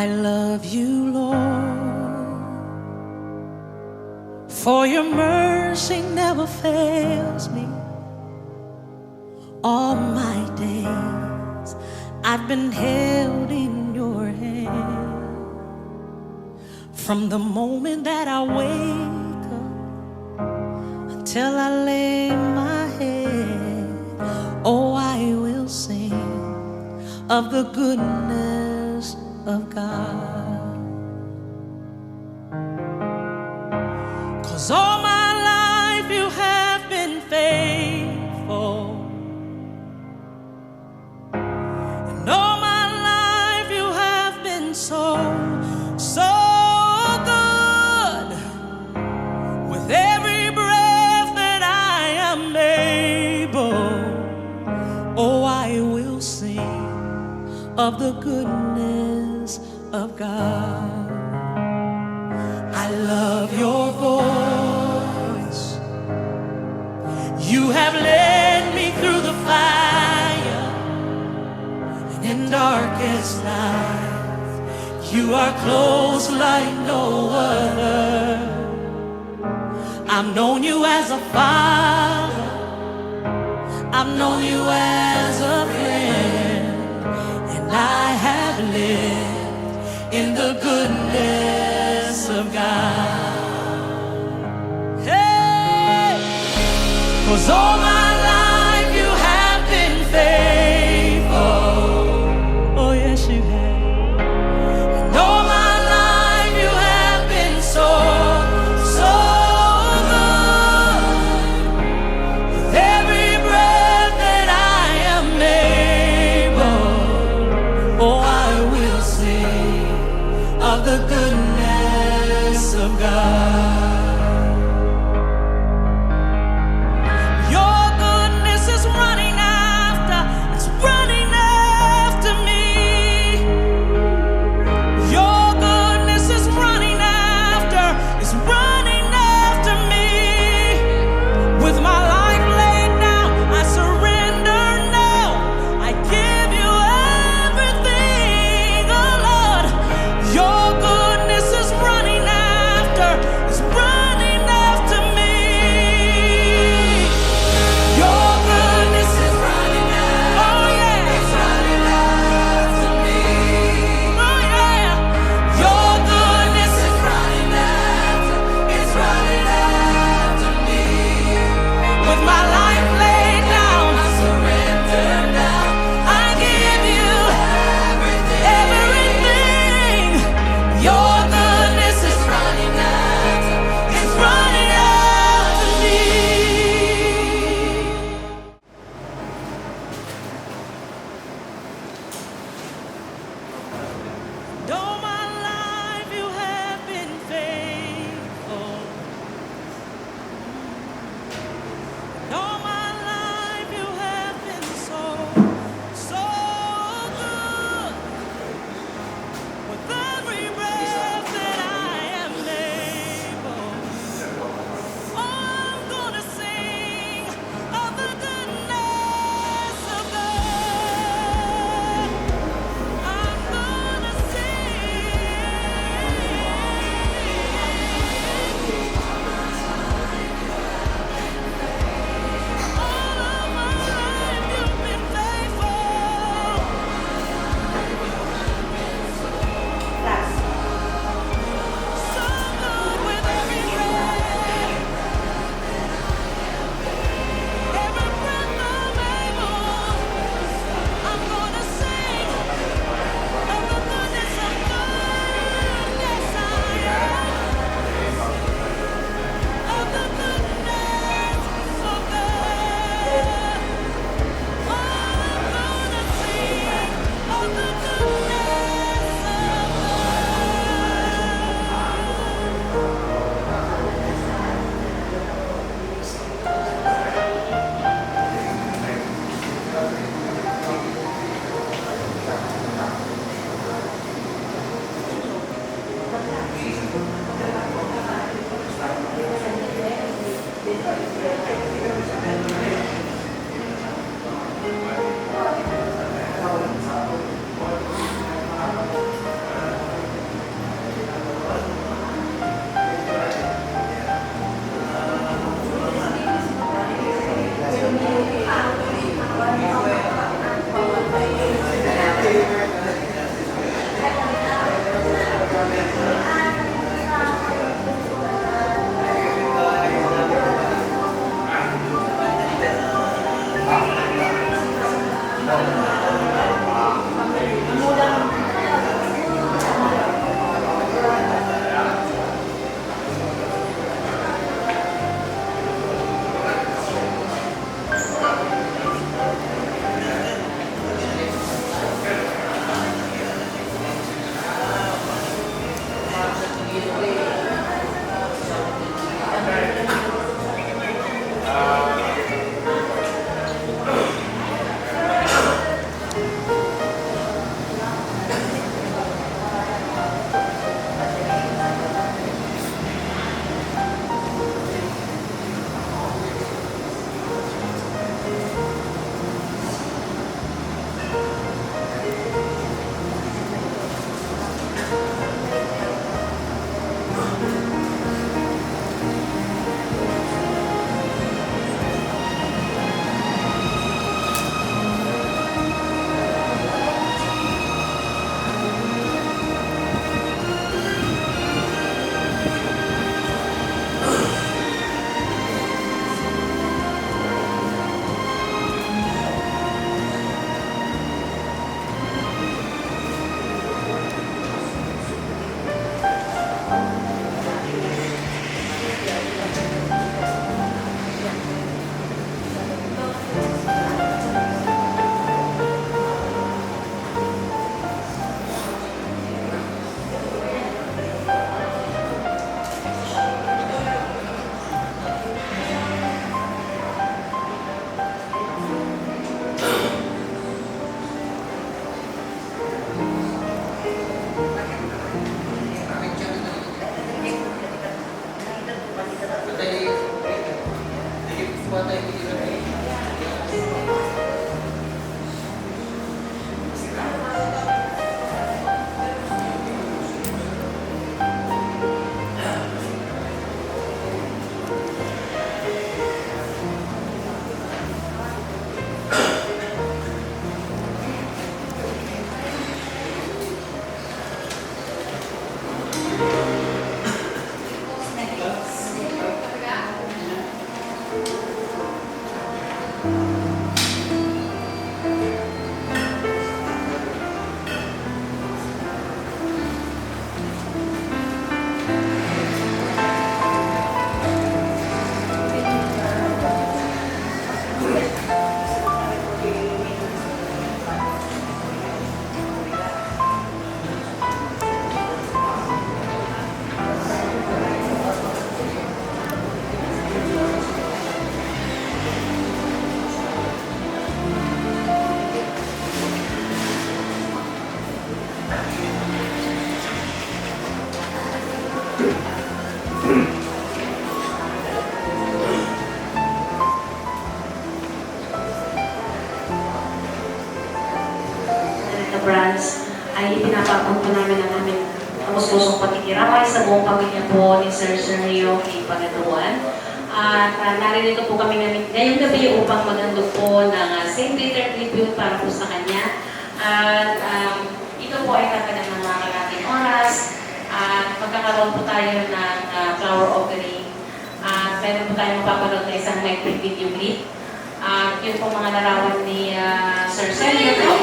I love you, Lord, for your mercy never fails me. All my days I've been held in your hand. From the moment that I wake up until I lay my head, oh, I will sing of the goodness of God. 'Cause all my life you have been faithful, and all my life you have been so, so good. With every breath that I am able, oh, I will sing of the goodness of God. I love your voice. You have led me through the fire, and in darkest night, you are close like no other. I've known you as a father, I've known you as a friend, and I have lived in the goodness of God. Hey, 'cause all my life you have been faithful. Oh yes, you have. And all my life you have been so, so good. With every breath that I am able, oh, I will sing of the goodness of God. Your goodness is running after, it's running after me. Your goodness is running after, it's running after me. With my life laid down, I surrender now. I give you everything, oh Lord. Your goodness is running after, it's running after me. Your goodness is running after, oh yeah, it's running after me. Oh yeah, your goodness is running after, it's running after me. With my life laid down, I surrender now. I give you everything. Your goodness is running after, it's running after me. And all my life you have been faithful. And all my life you have been so, so good. With every breath that I am able, oh, I'm gonna sing of the goodness of God. I'm gonna all of my life you've been faithful. So good with every breath I'm able. I'm gonna sing of the goodness of God. Yes, I am. Of the goodness of God. Oh, I'm gonna sing of the goodness of The brands ay pinapakon po namin ang aming pusong pakikiramay sa buong pamilya po ni Sir Sergio kay Pagaduan. At naririto po kami ngayong gabi upang magandog po ng St. Peter tribute para po sa kanya. At ito po ay katagal ng mga kalating oras. At magkakaroon po tayo ng flower offering. At meron po tayo mapapanood na isang micro video clip. At yun po mga larawan ni Sir Sergio.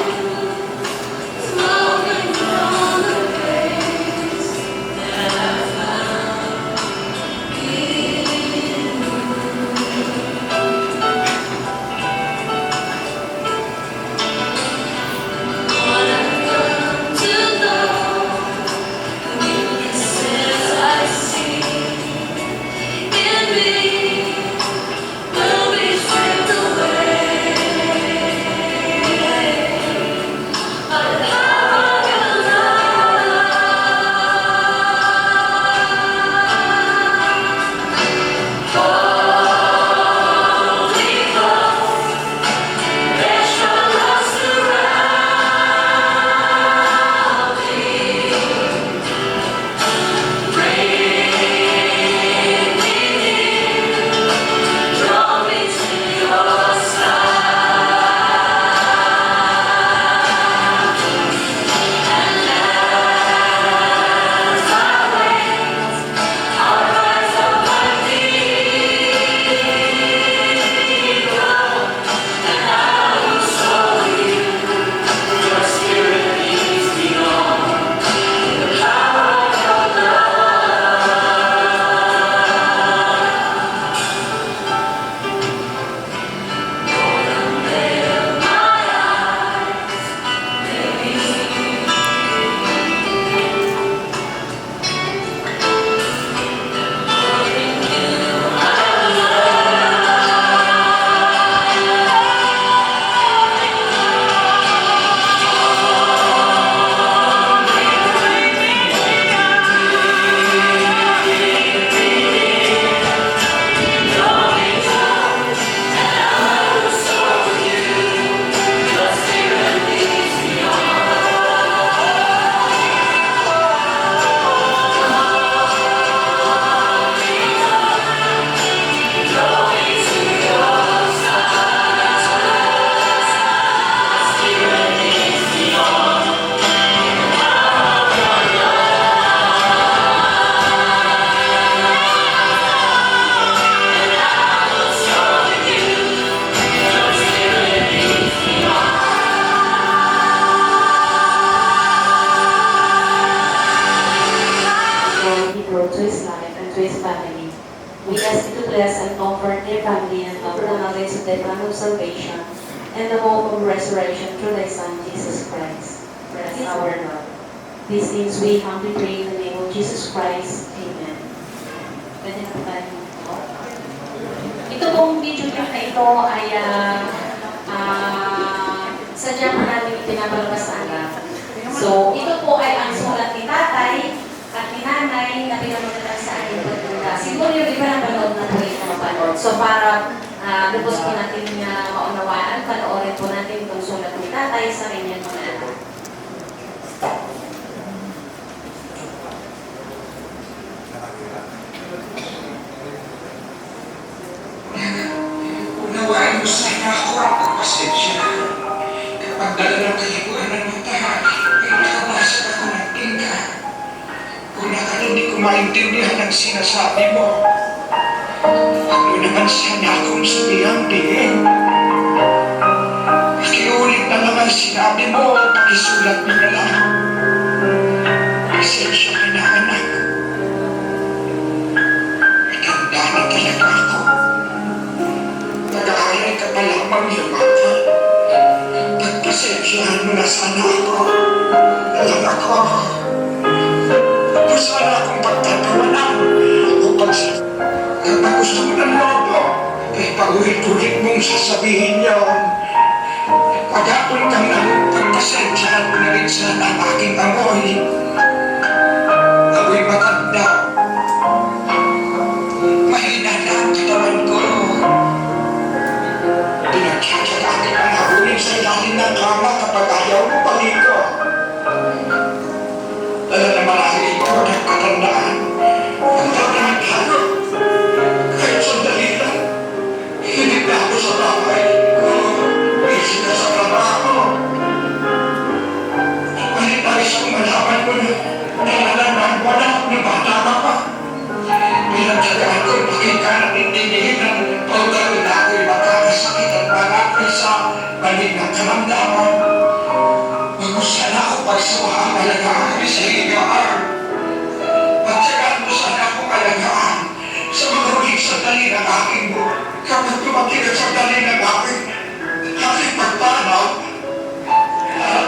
To his life and to his family. We ask you to bless and comfort their family and love the knowledge of their plan of salvation and the hope of resurrection through thy Son, Jesus Christ. Bless our Lord. These things we humbly pray in the name of Jesus Christ. Amen. Pwede na tayo. Ito pong video clip na ito ay sadya po namin ipinapalabas agad. So, ito po ay ang sulat ni tatay at ni nanay na pinamagatan sa aking pagtunda. Siguro yung iba na panood na po ito. mapanood. So para lubos po natin maunawaan, panoorin po natin itong sulat ni tatay sa kanyang mga anak. Unawaan mo sana ako ang pagpasensya. Kapag dala ng kaliguan ng mata, ay nakabasag ako ng tingka. Kung hindi ko maintindihan ang sinasabi mo, ano naman sana akong sabihang diin? Pakiulit na lang ang sinabi mo, pakisulat mo na lang. Pasensya ka na, anak. Matanda na talaga ako. Nag-aaral ka pa lamang lumata. Pagpasensyahan mo na sana ako. Alam ako. Gusto na akong pagtatawanan. Kapag gusto mo ng loto, ay paulit-ulit mong sasabihin yun. Pagkapon kang nang pagpasensyahan mo na rin sana ang aking amoy. Amoy matanda. Mahina na ang katawan ko. Pinagsasabi ang habulin sa ilalim ng kama kapag ayaw mo paligo. Dala na marami ito ng katandaan. Ang tawag tayo. Kahit sandali lang, hindi na ako sa bahay. Busy na sa trabaho. Nais kong malaman mo na nalalaan mo na na bata ka pa. Pinagsagaan ko'y makita ng intindihin ng pagdalo na ako'y makakasakit at malapit sa balik ng karamdaman. Magusta na ako pagsuha alagaan sa higaan. Magsagaan mo sana akong alagaan sa mga huling sandali ng aking mo. Kapag tumating ang sandali ng aking pagpanaw,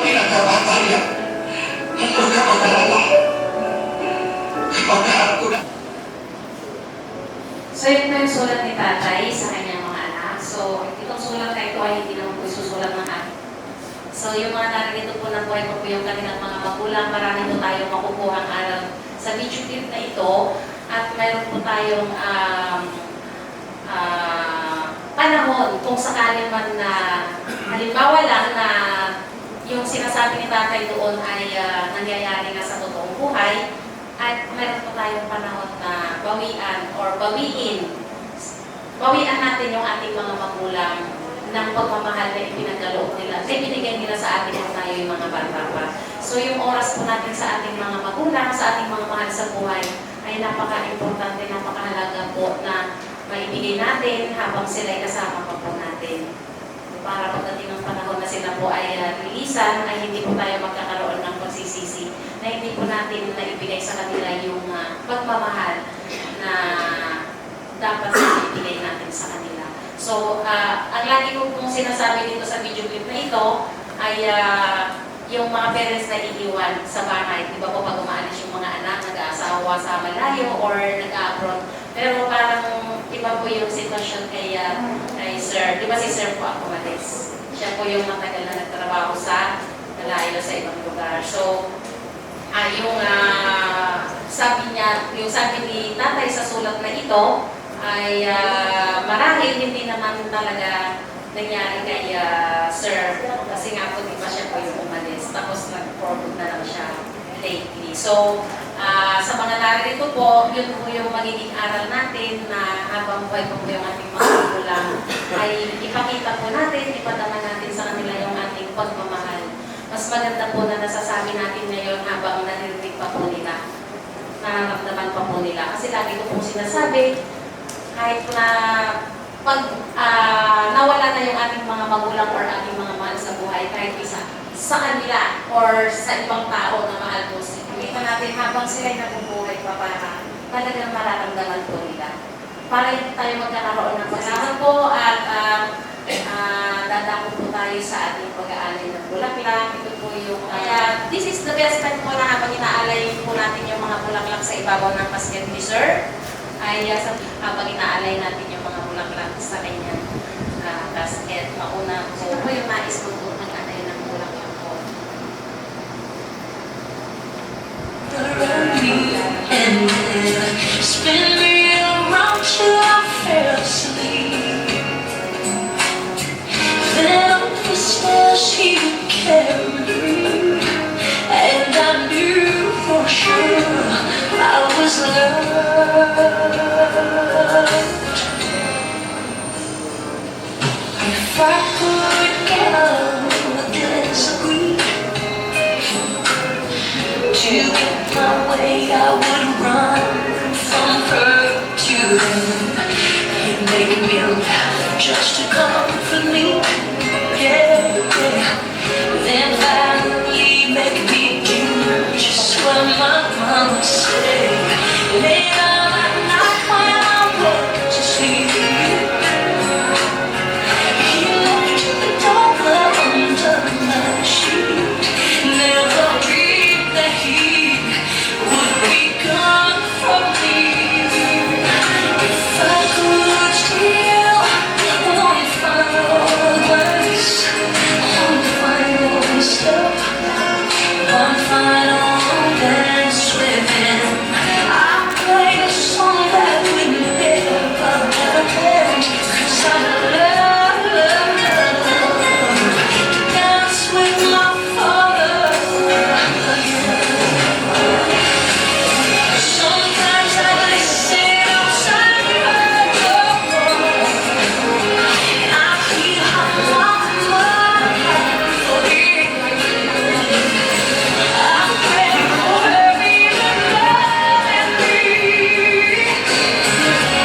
pinagkabatayan. Huwag ka mag-alala. Kapag ko na. So yun po yung sulat ni tatay sa kanyang mga anak. So itong sulat na ito ay hindi naman po isusulat ng anak. So yung mga naririto po ng buhay po yung kanilang mga magulang, marami po tayong makukuhang aral sa video clip na ito. At mayroon po tayong panahon kung sakali man na halimbawa lang na yung sinasabi ni tatay doon ay nangyayari nga sa totoong buhay. At meron po tayong panahon na bawian natin yung ating mga magulang ng pagmamahal na ipinagkaloob nila, na ibinigay nila sa atin kung tayo yung mga bata pa. So yung oras po natin sa ating mga magulang, sa ating mga mahal sa buhay, ay napaka-importante, napakahalaga po na maibigay natin habang sila'y kasama pa po natin. Para pagdating ng panahon na sila po ay rilisan, ay hindi po tayo magkakaroon ng pagsisisi na hindi po natin naibigay sa kanila yung pagmamahal na dapat ibigay natin sa kanila. So, ang lagi ko pong sinasabi dito sa video clip na ito ay yung mga parents na iiwan sa bahay. Di ba po pag umaalis yung mga anak, nag-aasawa sa malayo or nag-abroad. Pero parang iba po yung sitwasyon kay Sir. Di ba si Sir po ako umalis? Siya po yung matagal na nagtrabaho sa malayo sa ibang lugar. So, yung sabi ni tatay sa sulat na ito ay marahil hindi naman talaga nangyari kay Sir. Kasi nga po, di ba siya po yung umalis. Tapos nag-forward na lang siya lately. So, sa mga narito po, yun po yung magiging aral natin na habang buhay po yung ating mga magulang ay ipakita po natin, ipadama natin sa kanila yung ating pagmamahal. Mas maganda po na nasasabi natin ngayon habang naririnig pa po nila, nararamdaman pa po nila. Kasi lagi ko pong sinasabi, kahit na pag nawala na yung ating mga magulang or ating mga mahal sa buhay, kahit isa sa kanila or sa ibang tao na mahal po sila. Kita natin habang sila'y nabubuhay pa para talagang mararamdaman po nila. Para hindi tayo magkakaroon ng pagsasal po at dadako po tayo sa ating pag-aalay ng bulaklak. Ito po yung, this is the best time po na habang inaalay po natin yung mga bulaklak sa ibabaw ng casket ni Sir. Habang inaalay natin yung mga bulaklak sa kanyang casket, mauna po yung nais po po mag-alay ng bulaklak po. Spin me around till I feel If I could ever disagree, to get my way, I would run from her to him. He'd make me laugh just to comfort me. Yeah, yeah. Then finally make me do just what my mama said. Later that night when I went to sleep, he left the door under my sheet. Never dreamed that he would be gone from me. If I could steal one final glance, one final step, one final dance with him, I'd play a song that would never end. 'Cause I love to dance with my father again. Sometimes I listen outside her door, and I feel how my heart forgives. I pray for her even more than me.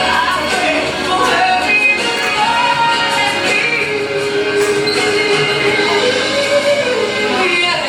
I pray for her even more than me. Yeah.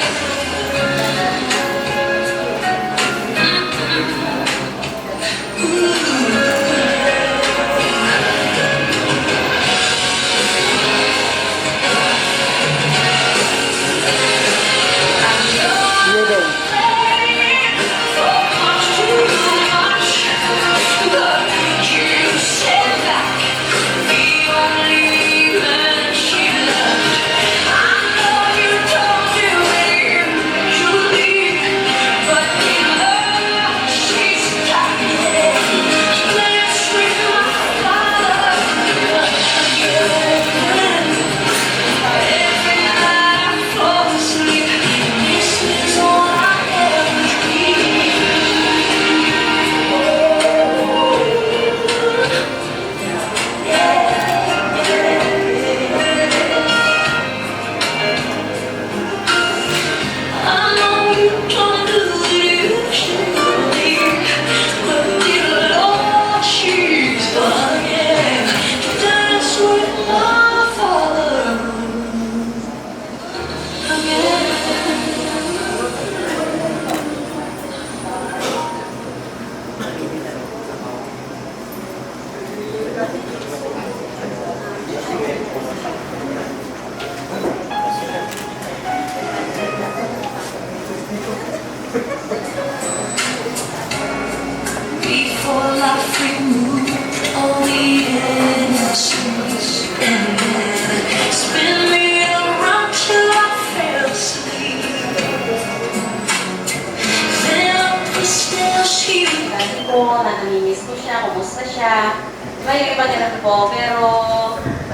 I know you don't do it usually, but dear Lord, she's again to dance with my father again. Before life removed all the innocence and then spin me around till I fell asleep. Then up the stairs she Dati po, na namimiss ko siya, kumusta siya. Diba yung iba nila po, pero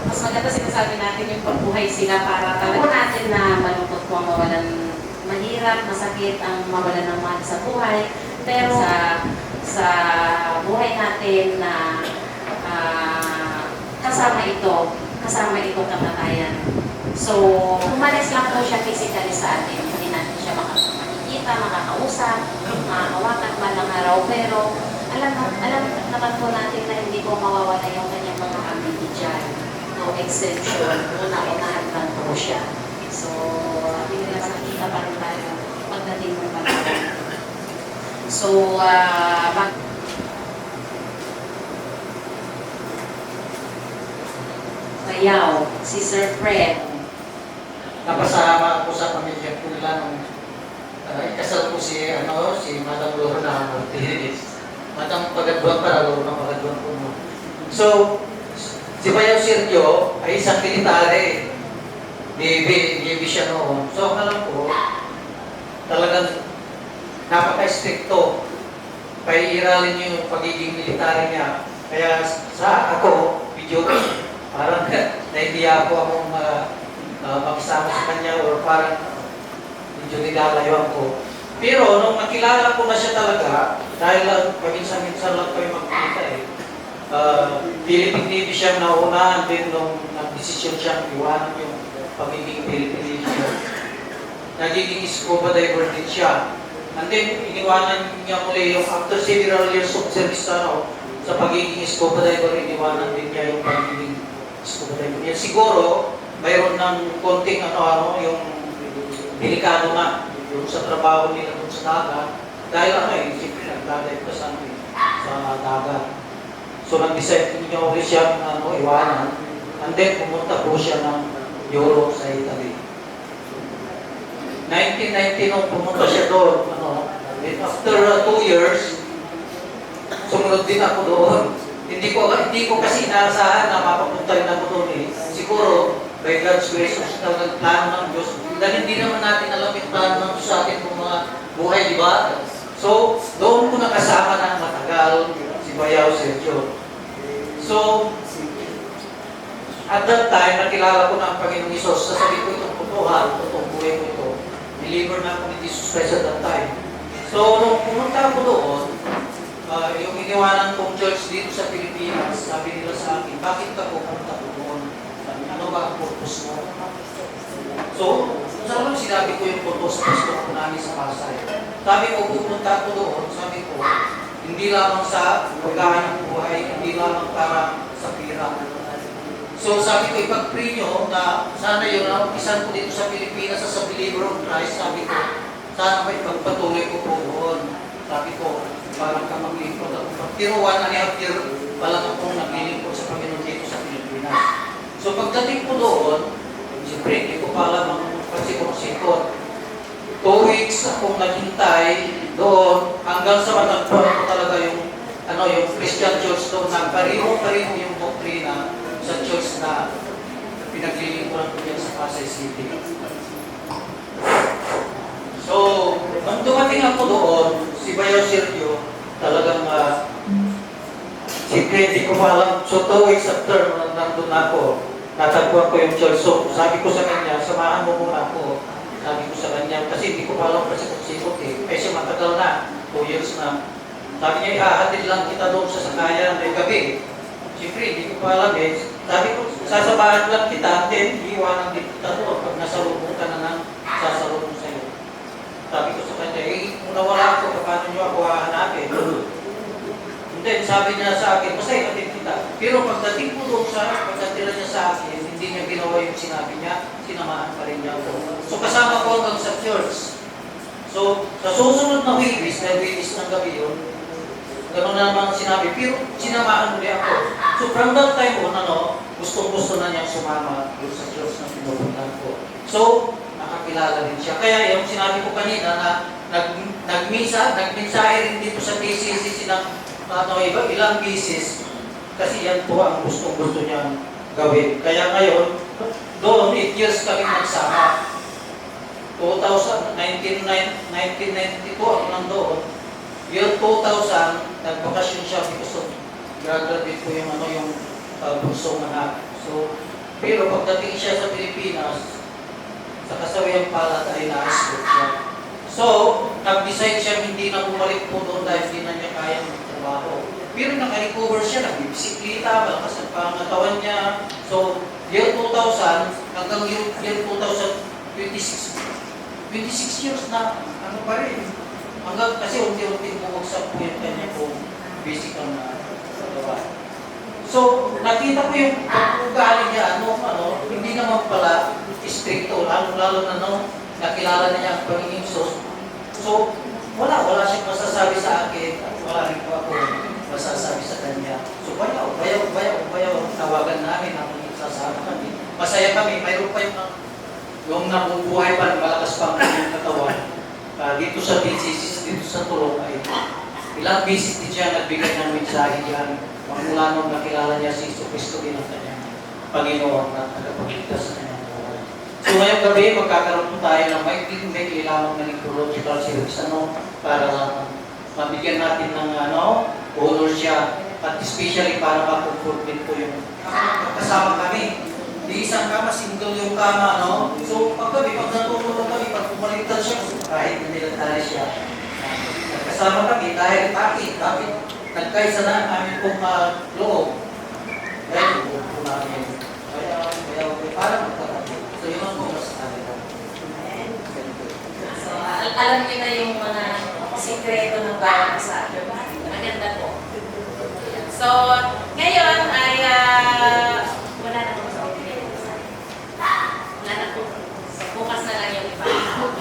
mas maganda sinasabi natin yung pagbuhay sila para talaga natin na malungkot po ang mawalan, mahirap, masakit ang mawalan ng mahal sa buhay. Pero sa buhay natin na kasama itong kamatayan. So, umalis lang po siya physically sa atin. Hindi natin siya makikita, makakausap, makakawakan man lang araw. Pero alam naman po natin na hindi po mawawala yung kanyang mga ability dyan. No exception. Una-unahan lang po siya. So, hindi na nakikita pa rin tayo pagdating ng panahon. So, Mayaw, si Sir Fred. Napasama ako sa pamilya ko nila nung ikasal ko si Madam Lorna Martinez. Madam Pagaduan para Lorna Pagaduan ko mo. So, si Bayaw Sergio ay isang military. Navy siya noon. So, alam ko, talagang napaka-stricto. Paiiralin yung pagiging military niya. Kaya sa ako, video parang naibiya ako akong makisama sa kanya or parang medyo nilalayuan ko. Pero nung nakilala ko na siya talaga, dahil lang paminsan-minsan lang kayo magkita Philippine Navy siyang nauna, and then nung nag-desisyon siyang iwanan yung pagiging Philippine Navy, nagiging scuba diver din siya. And then, iniwanan niya muli yung after several years of service sa pagiging scuba diver, iniwanan din niya yung pagiging scuba diver. Yan siguro, mayroon ng konting yung delikado na yung sa trabaho nila dun sa dagat. Dahil siyempre nagdadive ka sa dagat. So, nag-decide niya ulit siya iwanan. And then, pumunta po siya ng Europe sa Italy. 1990 nung pumunta siya doon, then after 2 years, sumunod din ako doon. Hindi ko kasi inaasahan na mapapunta rin ako doon eh. Siguro, by God's grace, talagang plano ng Diyos. Dahil hindi naman natin alam yung plano ng Diyos sa atin kung mga buhay, di ba? So, doon ko nakasama ng matagal si Bayaw Sergio. So, at that time, nakilala ko na ang Panginoong Isos. Sasabi ko itong putuhan, itong buhay ko ito. Deliver na ako ni Jesus Christ at that time. So, nung pumunta ako doon, yung iniwanan kong church dito sa Pilipinas, sabi nila sa akin, bakit ka pupunta doon? Ano ba ang purpose mo? So, sa lang sinabi ko yung purpose sa pastor ko namin sa Pasay. Sabi ko, pupunta ako doon, sabi ko, hindi lamang sa pagkain ng buhay, hindi lamang para sa pira. So sabi ko, ipag-pray nyo na sana yun ang isan ko dito sa Pilipinas sa Believer of Christ. Sabi ko, sana may pagpatuloy ko po doon. Sabi ko, parang ka maglingkod ako. Pero 1.5 year palang akong naglilingkod sa Panginoon dito sa Pilipinas. So pagdating ko doon, siyempre, hindi ko pa alam ang pagsikot-sikot. 2 weeks akong naghintay doon hanggang sa matagpuan ko talaga yung Christian church doon na pariho-pariho yung doktrina sa church na pinaglilingkuran ko yan sa Pasay City. So, nung dumating ako doon, si Bayaw Sergio, talagang siyempre hindi ko alam. So, 2 weeks after nandun ako, natagpuan ko yung church. So, sabi ko sa kanya, samahan mo muna ako. Sabi ko sa kanya, kasi hindi ko pa alam pasikot-sikot eh. Kasi matagal na, 2 years na. Sabi niya, ihahatid lang kita doon sa sakayan may gabi. Siyempre, hindi ko pa alam eh. Sabi ko, sasabahan lang kita, then iiwanan din kita doon pag nasalubong ka na ng sasalubong sa'yo. Sabi ko sa kanya, kung nawala ako, paano niyo ako hahanapin? And then, sabi niya sa akin, basta ihatid kita. Pero pagdating ko doon pagdatira niya sa akin, hindi niya ginawa yung sinabi niya, sinamahan pa rin niya ako. So, kasama ko hanggang sa church. So, sa susunod na witness, na witness ng gabi yun, gano'n na naman sinabi, pero sinamahan mo niya ako. So from that time on, gustong-gusto na niyang sumama doon sa church na pinupuntahan ko. So, nakakilala din siya. Kaya yung sinabi ko kanina na nagmensahe rin dito sa PCC ng ilang beses kasi yan po ang gustong-gusto niyang gawin. Kaya ngayon, doon, 8 years kami nagsama. 1992 ako nandoon. Year 2000, nagbakasyon siya because of graduate ko yung bunsong anak. So, pero pagdating siya sa Pilipinas, sa kasawiyang palad ay na-escort siya. So, nag-decide siya hindi na bumalik po doon dahil hindi na niya kaya magtrabaho. Pero naka-recover siya, nag-bisiklita, malakas ang pangatawan niya. So, year 2000, hanggang year 2026 years na, pa rin. Hanggang kasi unti-unti bumagsak po yung kanya po physical na gawa. So, nakita ko yung pag-ugali niya, hindi naman pala stricto, lalo na nakilala na niya ang Panginoong Isos. So, wala siyang masasabi sa akin at wala rin po ako masasabi sa kanya. So, bayaw, tawagan namin ang sasama kami. Masaya kami, mayroon pa yung nabubuhay pa, malakas pa ang kanyang katawan. Dito sa PCC, dito sa Tulong ay ilang visit din siya nagbigay ng mensahe diyan. Magmula nung nakilala niya si Iso Cristo din ang kanyang Panginoon na tagapagligtas sa kanyang buhay. So ngayong gabi, magkakaroon po tayo ng may ilamang na liturgical service para mabigyan natin ng honor siya at especially para ma-comfortment po yung kasama kami. Di isang kama, single yung kama, So, pag natutulog kami, pag pumalitan siya, kahit na nilatari siya, kasama kami dahil bakit nagkaisa na ang aming pong loob. Kaya loob po namin. Kaya parang magkakapit. So yun ang po masasabi ko. So, alam niyo na yung mga sikreto ng bawat isa. Maganda po. So, ngayon ay wala na po sa wala na po. So, bukas na lang yung iba.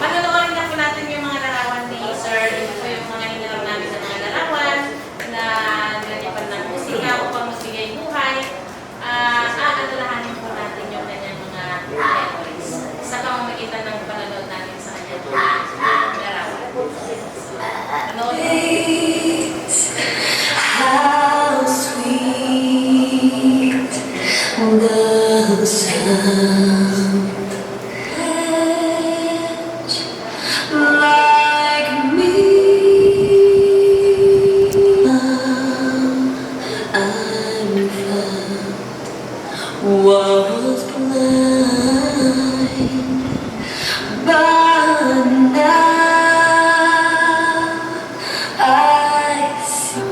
Manonoodin na po natin yung mga larawan ni Sir. Ito po yung mga hinarap namin sa mga larawan na nilalipan ng musika upang masigay buhay. Aalalahanin po natin yung kanyang mga memories sa pamamagitan ng panonood natin sa kanyang mga larawan. So, panood. How sweet the sound like me. I'm found was blind, but now I see.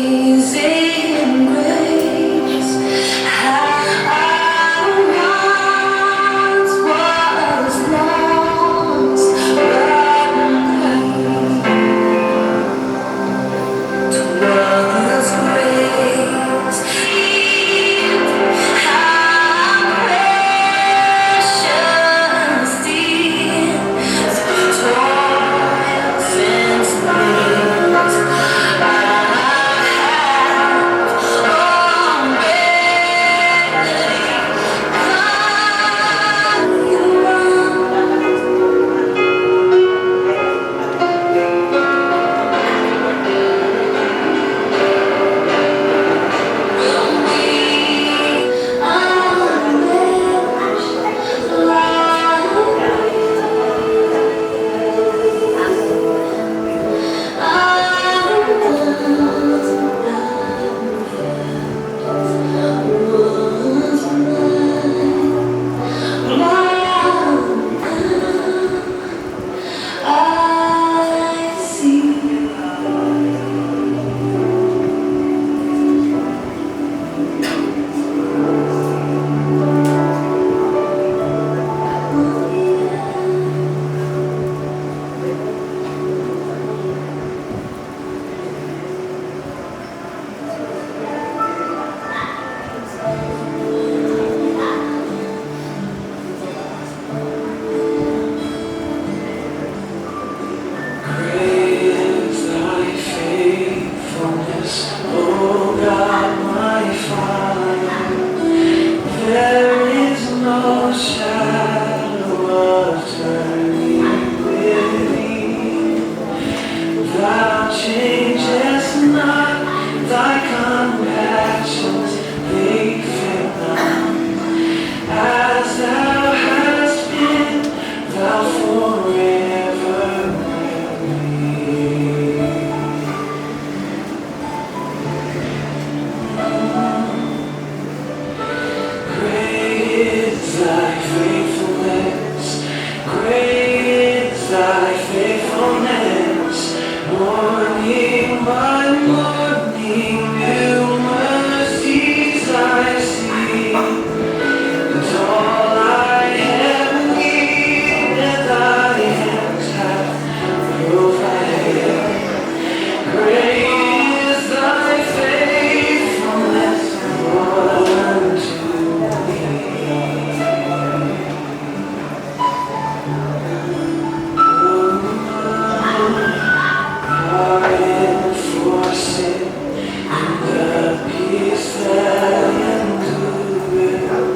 Amazing grace, how I once was lost, but twas grace. How precious is toils and snares I Praise thy faithfulness, O God, my Father. There is no shadow of turning with thee. Thou changest not, thy compassions they fail not. As thou hast been, thou forever will be. Great is thy faithfulness, great is thy faithfulness. Morning by morning, new mercies I see. And all I have needed, thy hands have provided. Great is thy faithfulness, Lord, unto me. Pardon for sin and the peace that endureth.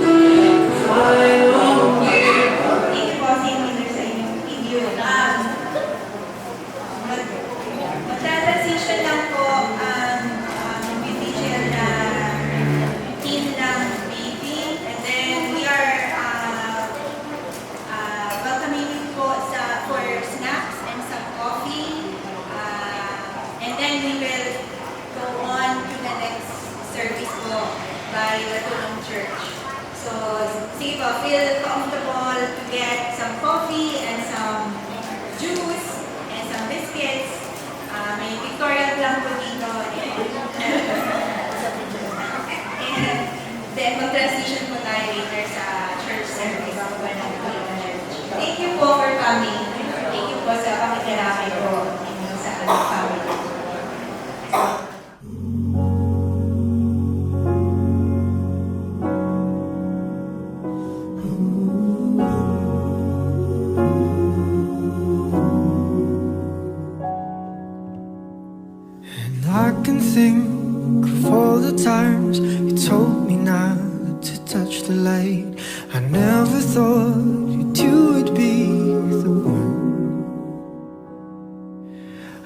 Thine own dear Thank you po, St. Peter, sa inyong video. Mag-transition lang po ang video na team ng BB. And then we are welcoming you po for snacks and some coffee. And then we will go on to the next service po by the Tulong Church. So, sige po, feel comfortable to get some coffee and some juice and some biscuits. May pictorial lang po dito. And then, mag-transition po tayo later sa church service. Thank you po for coming. Thank you po sa pakikiramay po sa family. And I can think of all the times you told me not to touch the light. I never thought you would be the one.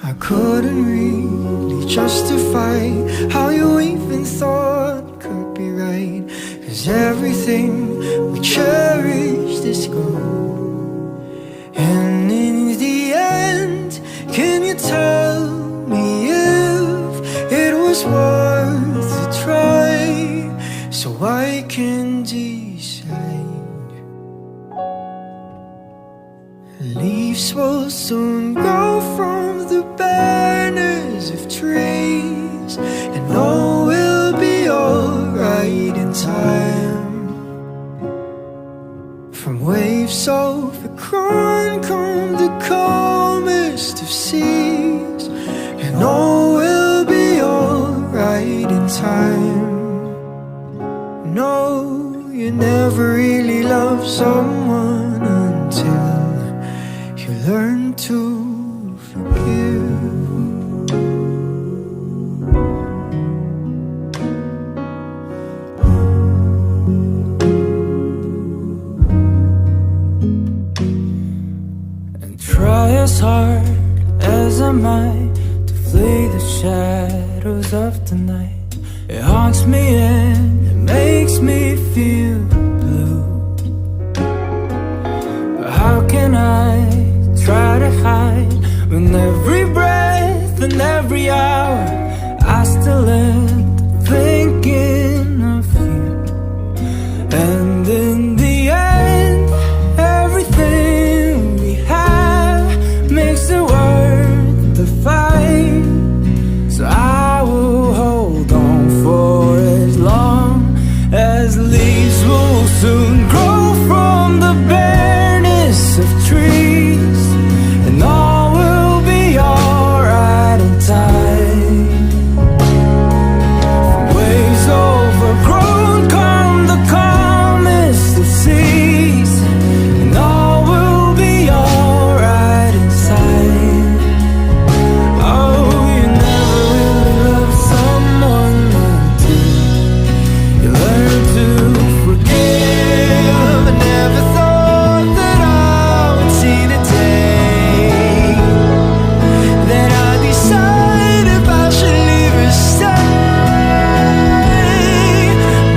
I couldn't really justify how you even thought could be right. 'Cause everything we cherished is gone. And in the end, can you tell me if it was worth a try, so I can decide? Leaves will soon grow from the banners of trees, and all will be alright in time. From waves overgrown come the calmest of seas, and all will be alright in time. No, you never really love someone until you learn to forgive. Try as hard as I might to flee the shadows of the night. It haunts me and it makes me feel blue. But how can I try to hide when every breath and every hour I still end up thinking of you? And in the end, everything we have makes it worth the fight. So I will hold on for as long as leaves will soon grow from the bareness of trees, and all will be alright in time. From waves overgrown come the calmest of seas, and all will be alright inside. Oh, you never really love someone until you learn to forgive. I never thought that I would see the day that I decide if I should leave or stay.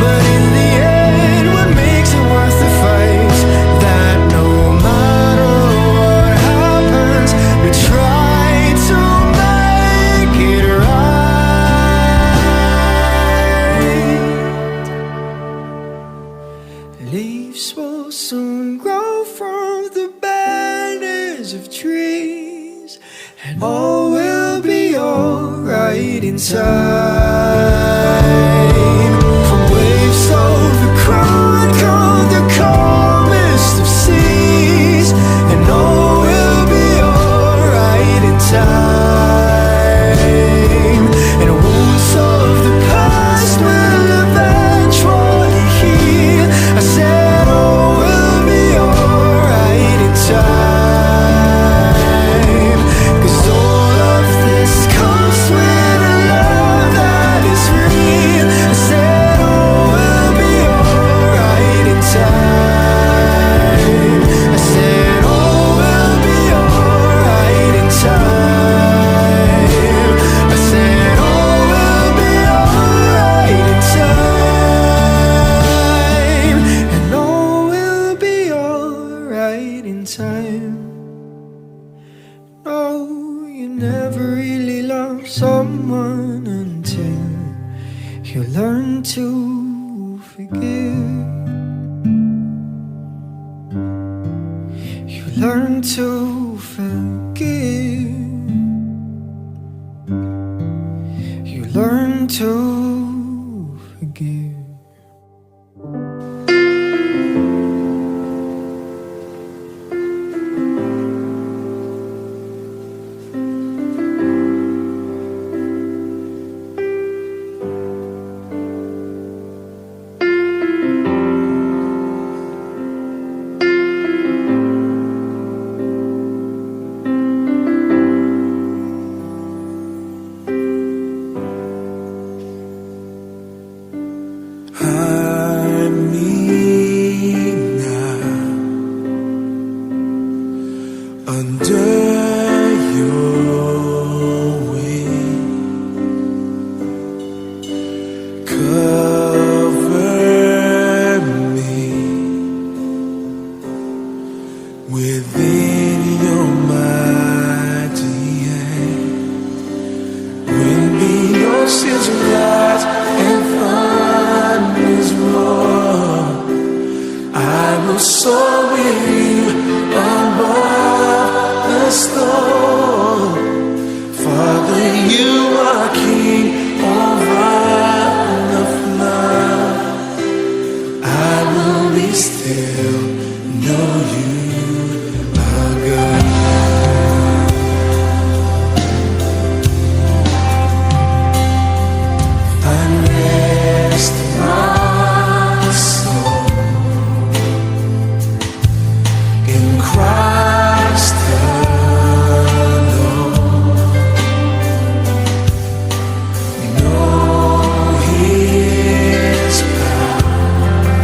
But in the end, what makes it worth the fight? That no matter what happens, we try to make it right. Leaves will soon grow from the banners of trees, and all will be alright in time. From waves overgrown come the calmest of seas, and all will be alright in time. And wounds of the past will eventually heal. I said all will be alright in time. 'Cause all of this comes with a love that is real. I said all will be alright in time. I said all will be alright in time. I said all will be alright in time. And all will be alright in time. No, you never really love someone until you learn to forgive. You learn to forgive. to forgive. Hide me now under your wing. Cover me within your mighty hand. When the oceans rise and thunders roar, I will soar with you above the storm. Father, you are king over the flood. I will be still, know you are God. Find rest in my soul in Christ alone. Know His power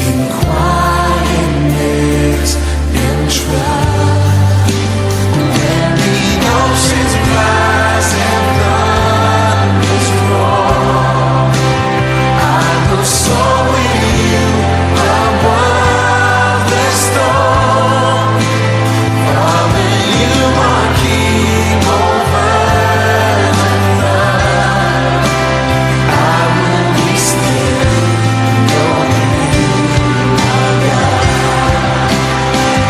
in quietness and trust. When the oceans rise and thunders roar, I will soar with you above the storm. Father, you are king over the flood. I will be still, know you are God.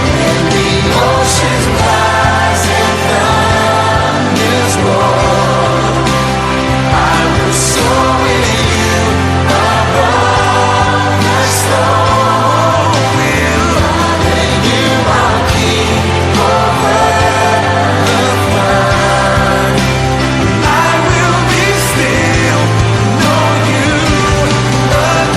When the oceans rise and thunders roar, I will soar with you above the storm. Father, you are king over the flood. I will be still, know you are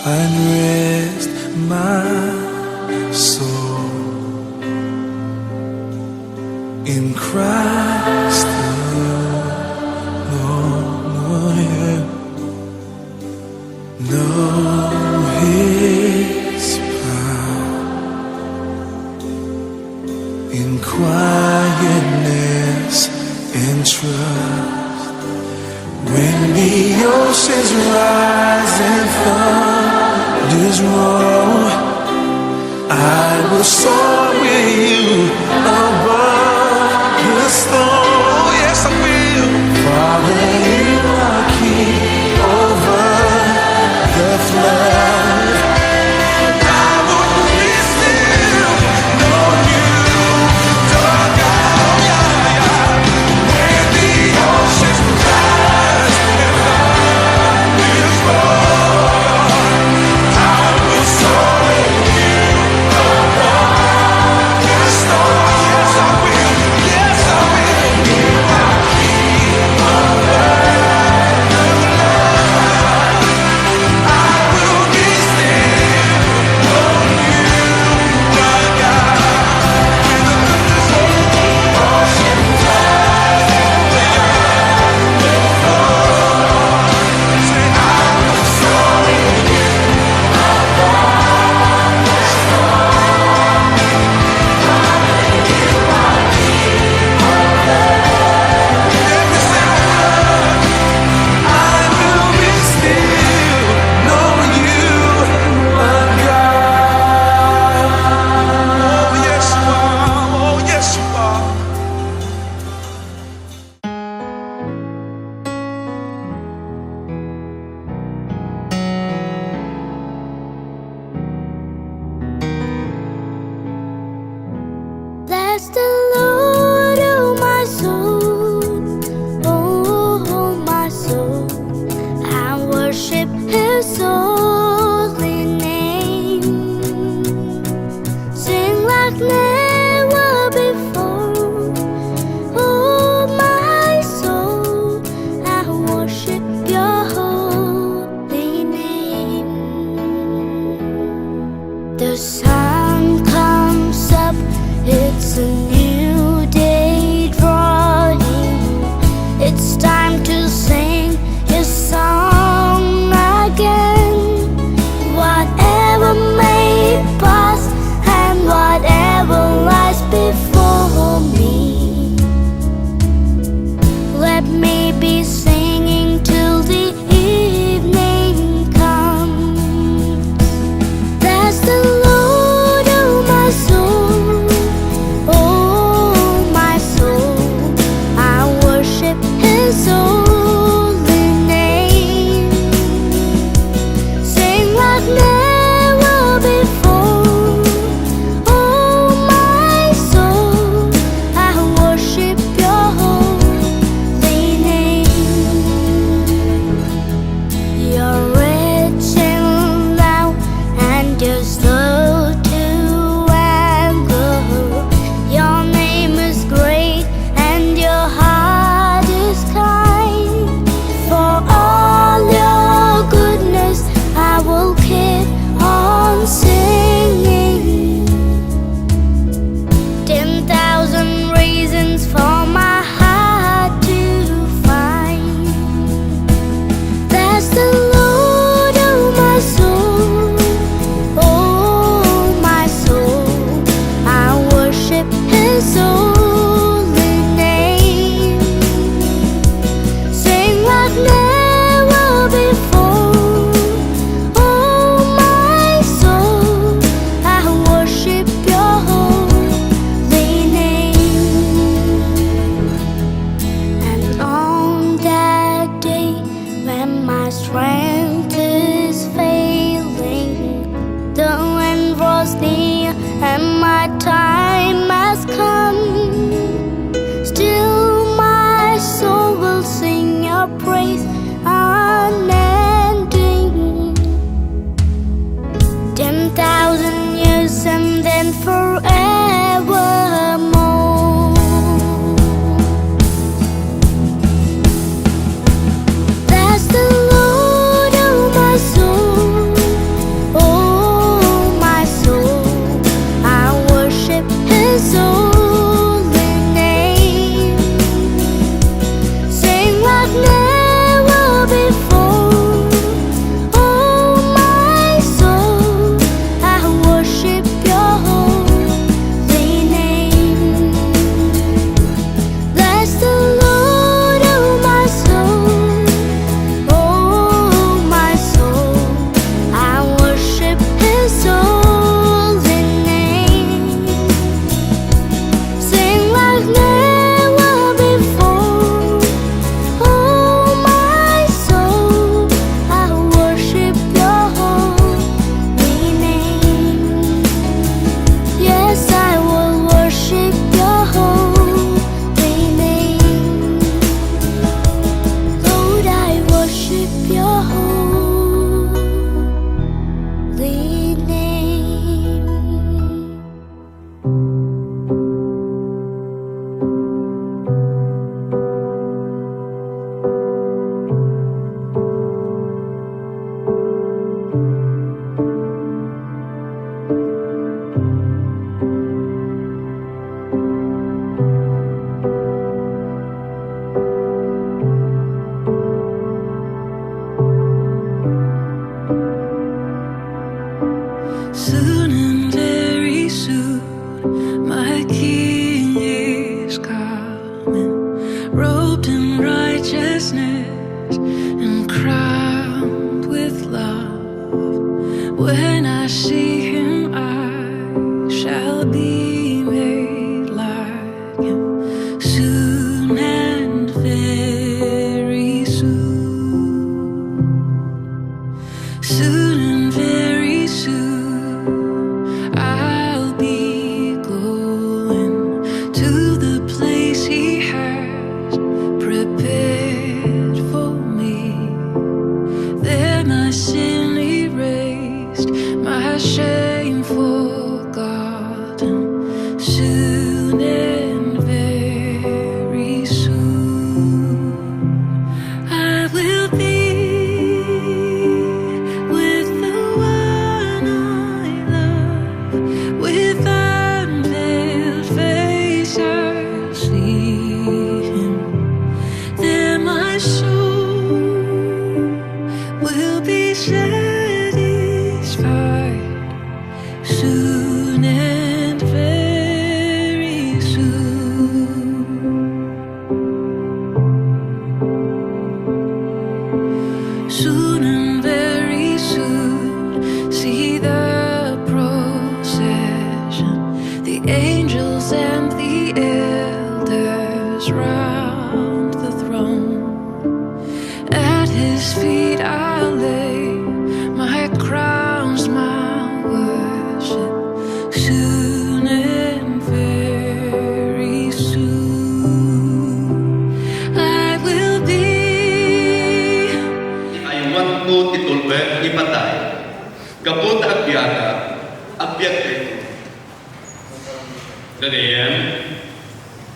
Find rest, my soul, in Christ alone. Yeah. Know His power in quietness and trust. When the oceans rise and thunders roar, I will soar with you above the storm. Yes, I will. Father, you are king over the flood. I will be still.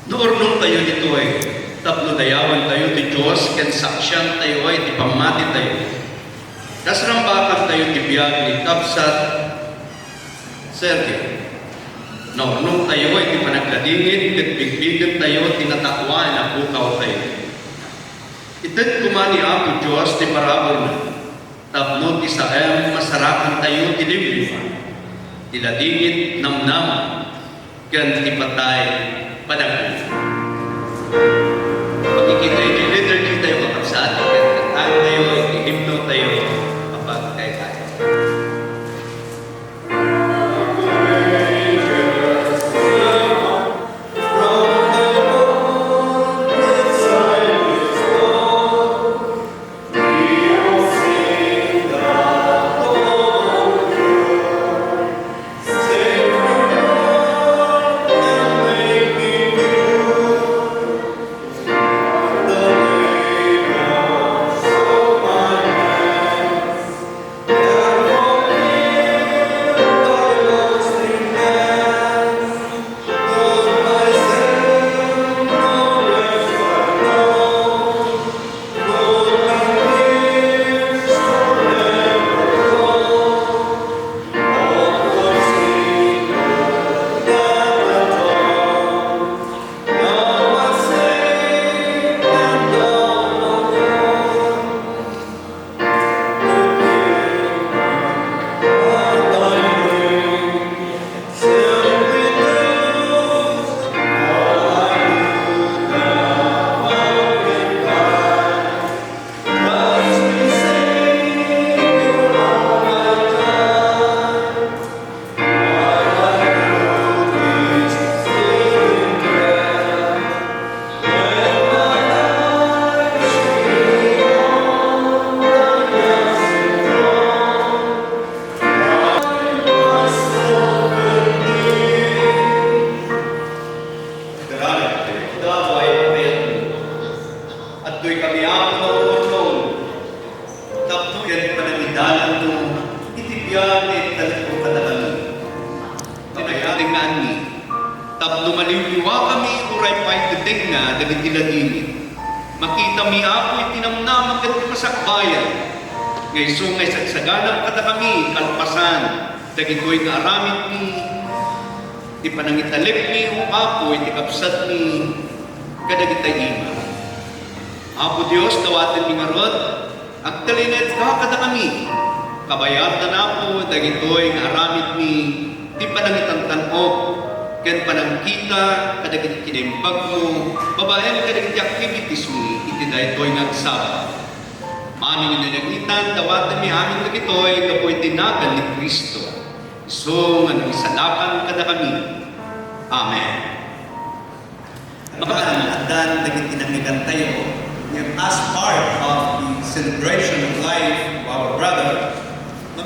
Noornong tayo dito tapno dayawan tayo ti Diyos, ken saksyan tayo ti pamati tayo. Kasrambakan tayo ti biyag ni Kapsat Sergio. Noornong tayo ti panagladingit, ket bigbigan tayo tinatakwa na bukaw tayo. Ited kumani ako Diyos ti parabor na, tapno ti saem masarakan tayo ti liblipan, tiladingit namnaman, ken ti patay padagdag. Makikita yung liturgy tayo makapsat, kantahan tayo, himno tayo, kapag kaya. Tapno maliliwa kami uray pa'y titig nga dagiti ladingit. Makita mi ako itinamnamang kat pasakbayan. Ngay sungay sagsaganap kada kami kalpasan. Dagitoy nga aramid mi. Di panangitalip mi o ako iti kapsat mi kadagitay ima. Apo Diyos dawatin mi ngarod. Agtalinet ka kada kami. Kabayat na po dagitoy nga aramid mi. Di panangitan tanok. Ken panangkita kadagiti kinaimbag mo, babaen kadagiti activities mo, iti daytoy nga Sabado. Maning inanagitan, dawatan mi amin dagitoy, kapoy tinagan ni Kristo. So, nga isalakan kada kami. Amen. Makakandan dagiti namigan tayo, as part of the celebration of life of our brother,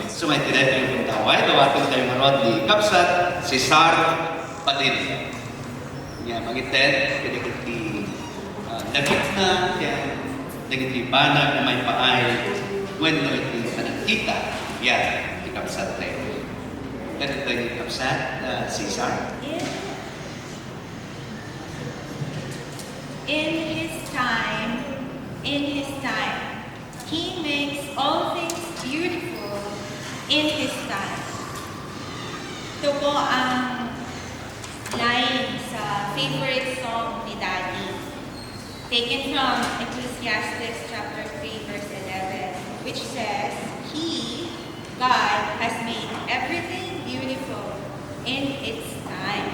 Sumay tinay yung taway, dawatan tayo marod ni Kapsat, si Sar, Patin. Yan, magiten, kadagiti nagit na, yan, nagiti banag na may paay, when no iti panagkita, yan, ikapsat tayo. Ganito tayo ikapsat, si Sar. In His time, He makes all things beautiful in His time. Ito po ang line sa favorite song ni Daddy, taken from Ecclesiastes chapter 3 verse 11, which says, He, God, has made everything beautiful in its time.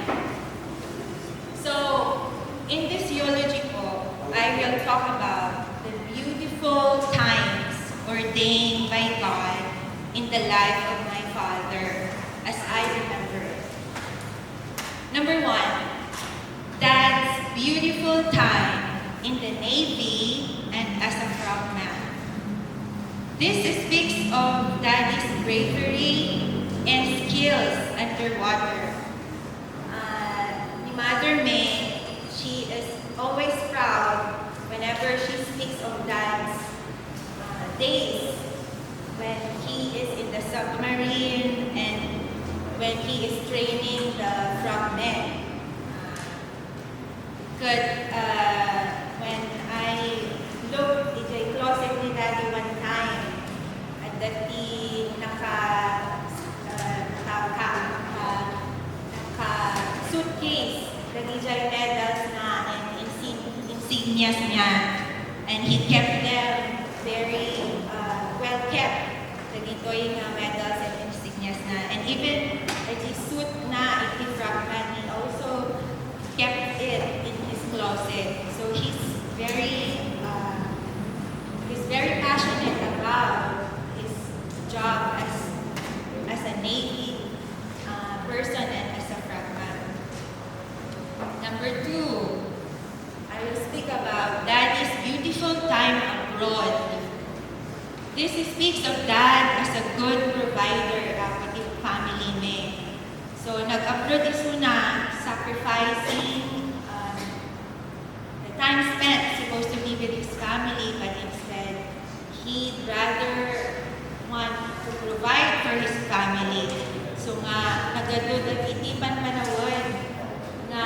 So, in this eulogy po, I will talk about the beautiful times ordained by God in the life of my father as I remember it. Number 1, Dad's beautiful time in the Navy and as a frogman. This speaks of Daddy's bravery and skills underwater. Ni Mother May, she is always proud whenever she speaks of Dad's days when he is in the submarine and when he is training the frogmen. Because when I looked in the closet ni Daddy one time, at that suitcase, the DJ medals na and insignias niya. And he kept them very well kept. Dito yung medals and insignias na. And even the suit na itifragman, he also kept it in his closet. So he's very passionate about his job as a Navy person and as a fragman. Number 2, I will speak about Daddy's beautiful time abroad. This speaks of Dad as a good provider with his family me. So nag-abroad iso na, sacrificing the time spent supposed to be with his family, but instead he'd rather want to provide for his family. So nga, nagadod at itipan manawad na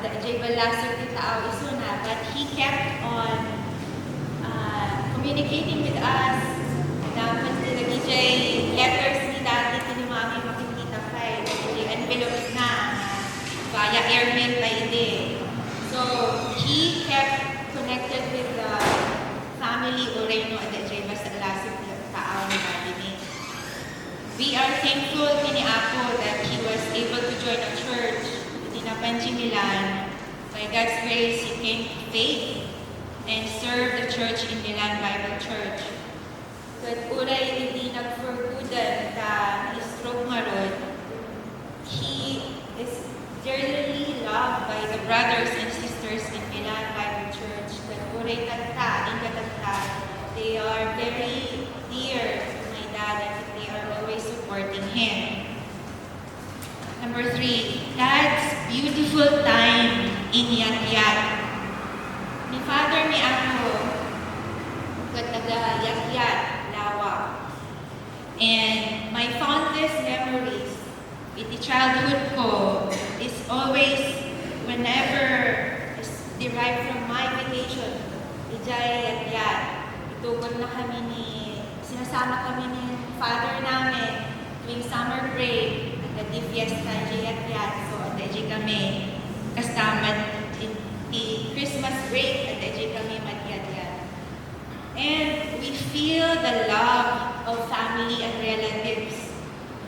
da'jay balasag ni tao iso na, but he kept on communicating with us. Dapat nila DJ letters ni Daddy ni Mami makikita kay envelope na via airmail pa ide. So he kept connected with the family Oreno at DJ basta lasig tao ni Daddy ni. We are thankful ni Apo that he was able to join a church in Napanchi, Milan. By God's grace, he came to faith and served the church in Milan Bible Church. But uray hindi nagforgudan ta stroke maron, he is dearly loved by the brothers and sisters in Milan Bible Church. But uray tanta, they are very dear to my dad and they are always supporting him. Number 3, Dad's beautiful time in Yat-Yat. Ni Father ni ako, taga Yat-Yat, Lawa. And my fondest memories with the childhood ko is always whenever it's derived from my vacation, Ijay Yat-Yat. Itugod na sinasama kami ni Father namin tuwing summer break. Di fiesta di Yat-Yat, so di kami kasama di Christmas break at di kami mag-Yat-Yat. And we feel the love of family and relatives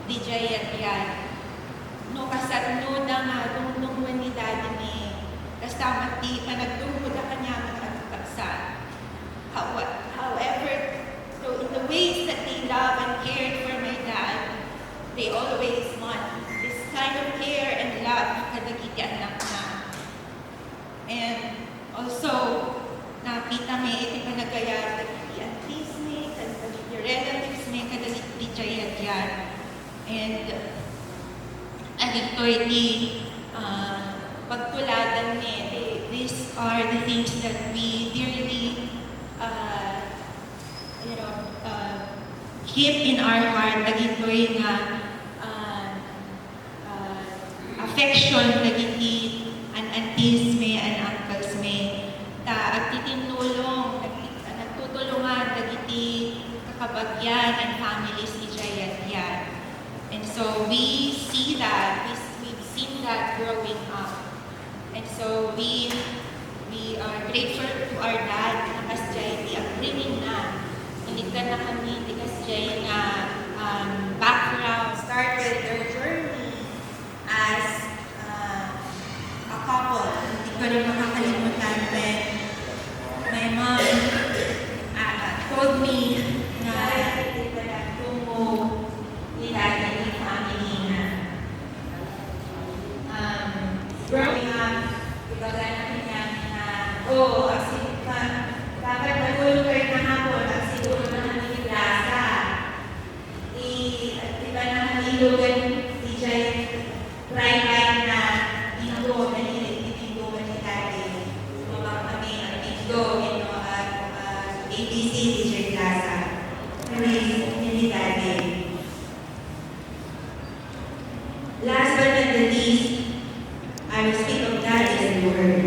di Yat-Yat. No kasatno na nga nung ni Daddy ni kasama di nagtungkod na kanya magkaksa. However, so in the ways that they love and cared for my dad, they always want this kind of care and love kadagiti anak na. And also, nakita may iti panagaya kadagiti aunties me, kadagiti relatives me, kadagiti Yat-Yat. And ito iti pagtuladan me. These are the things that we dearly keep in our heart. Dagitoy nga affection dagiti an aunties me and uncles me ta agtitinulong nagtutulungan dagiti kakabagyan and families ni Yat-Yat. And so we see that we've seen that growing up. And so we are grateful to our dad na kasjay di upbringing na iligtan na kami di kasjay na background started their journey as a couple. Hindi ko rin makakalimutan when my mom told me na tungo ni Daddy ni family na growing up, ibaga namin niya na dapat nagulong kayo na hapon at siguro na namin lasa. Diba na halilugan DJ Ryan na inugo na nilitigo ni Daddy. Mga kami ang inugo at ABC DJ Plaza. Kami ni Daddy. Last but not the least, I will speak of God as a word.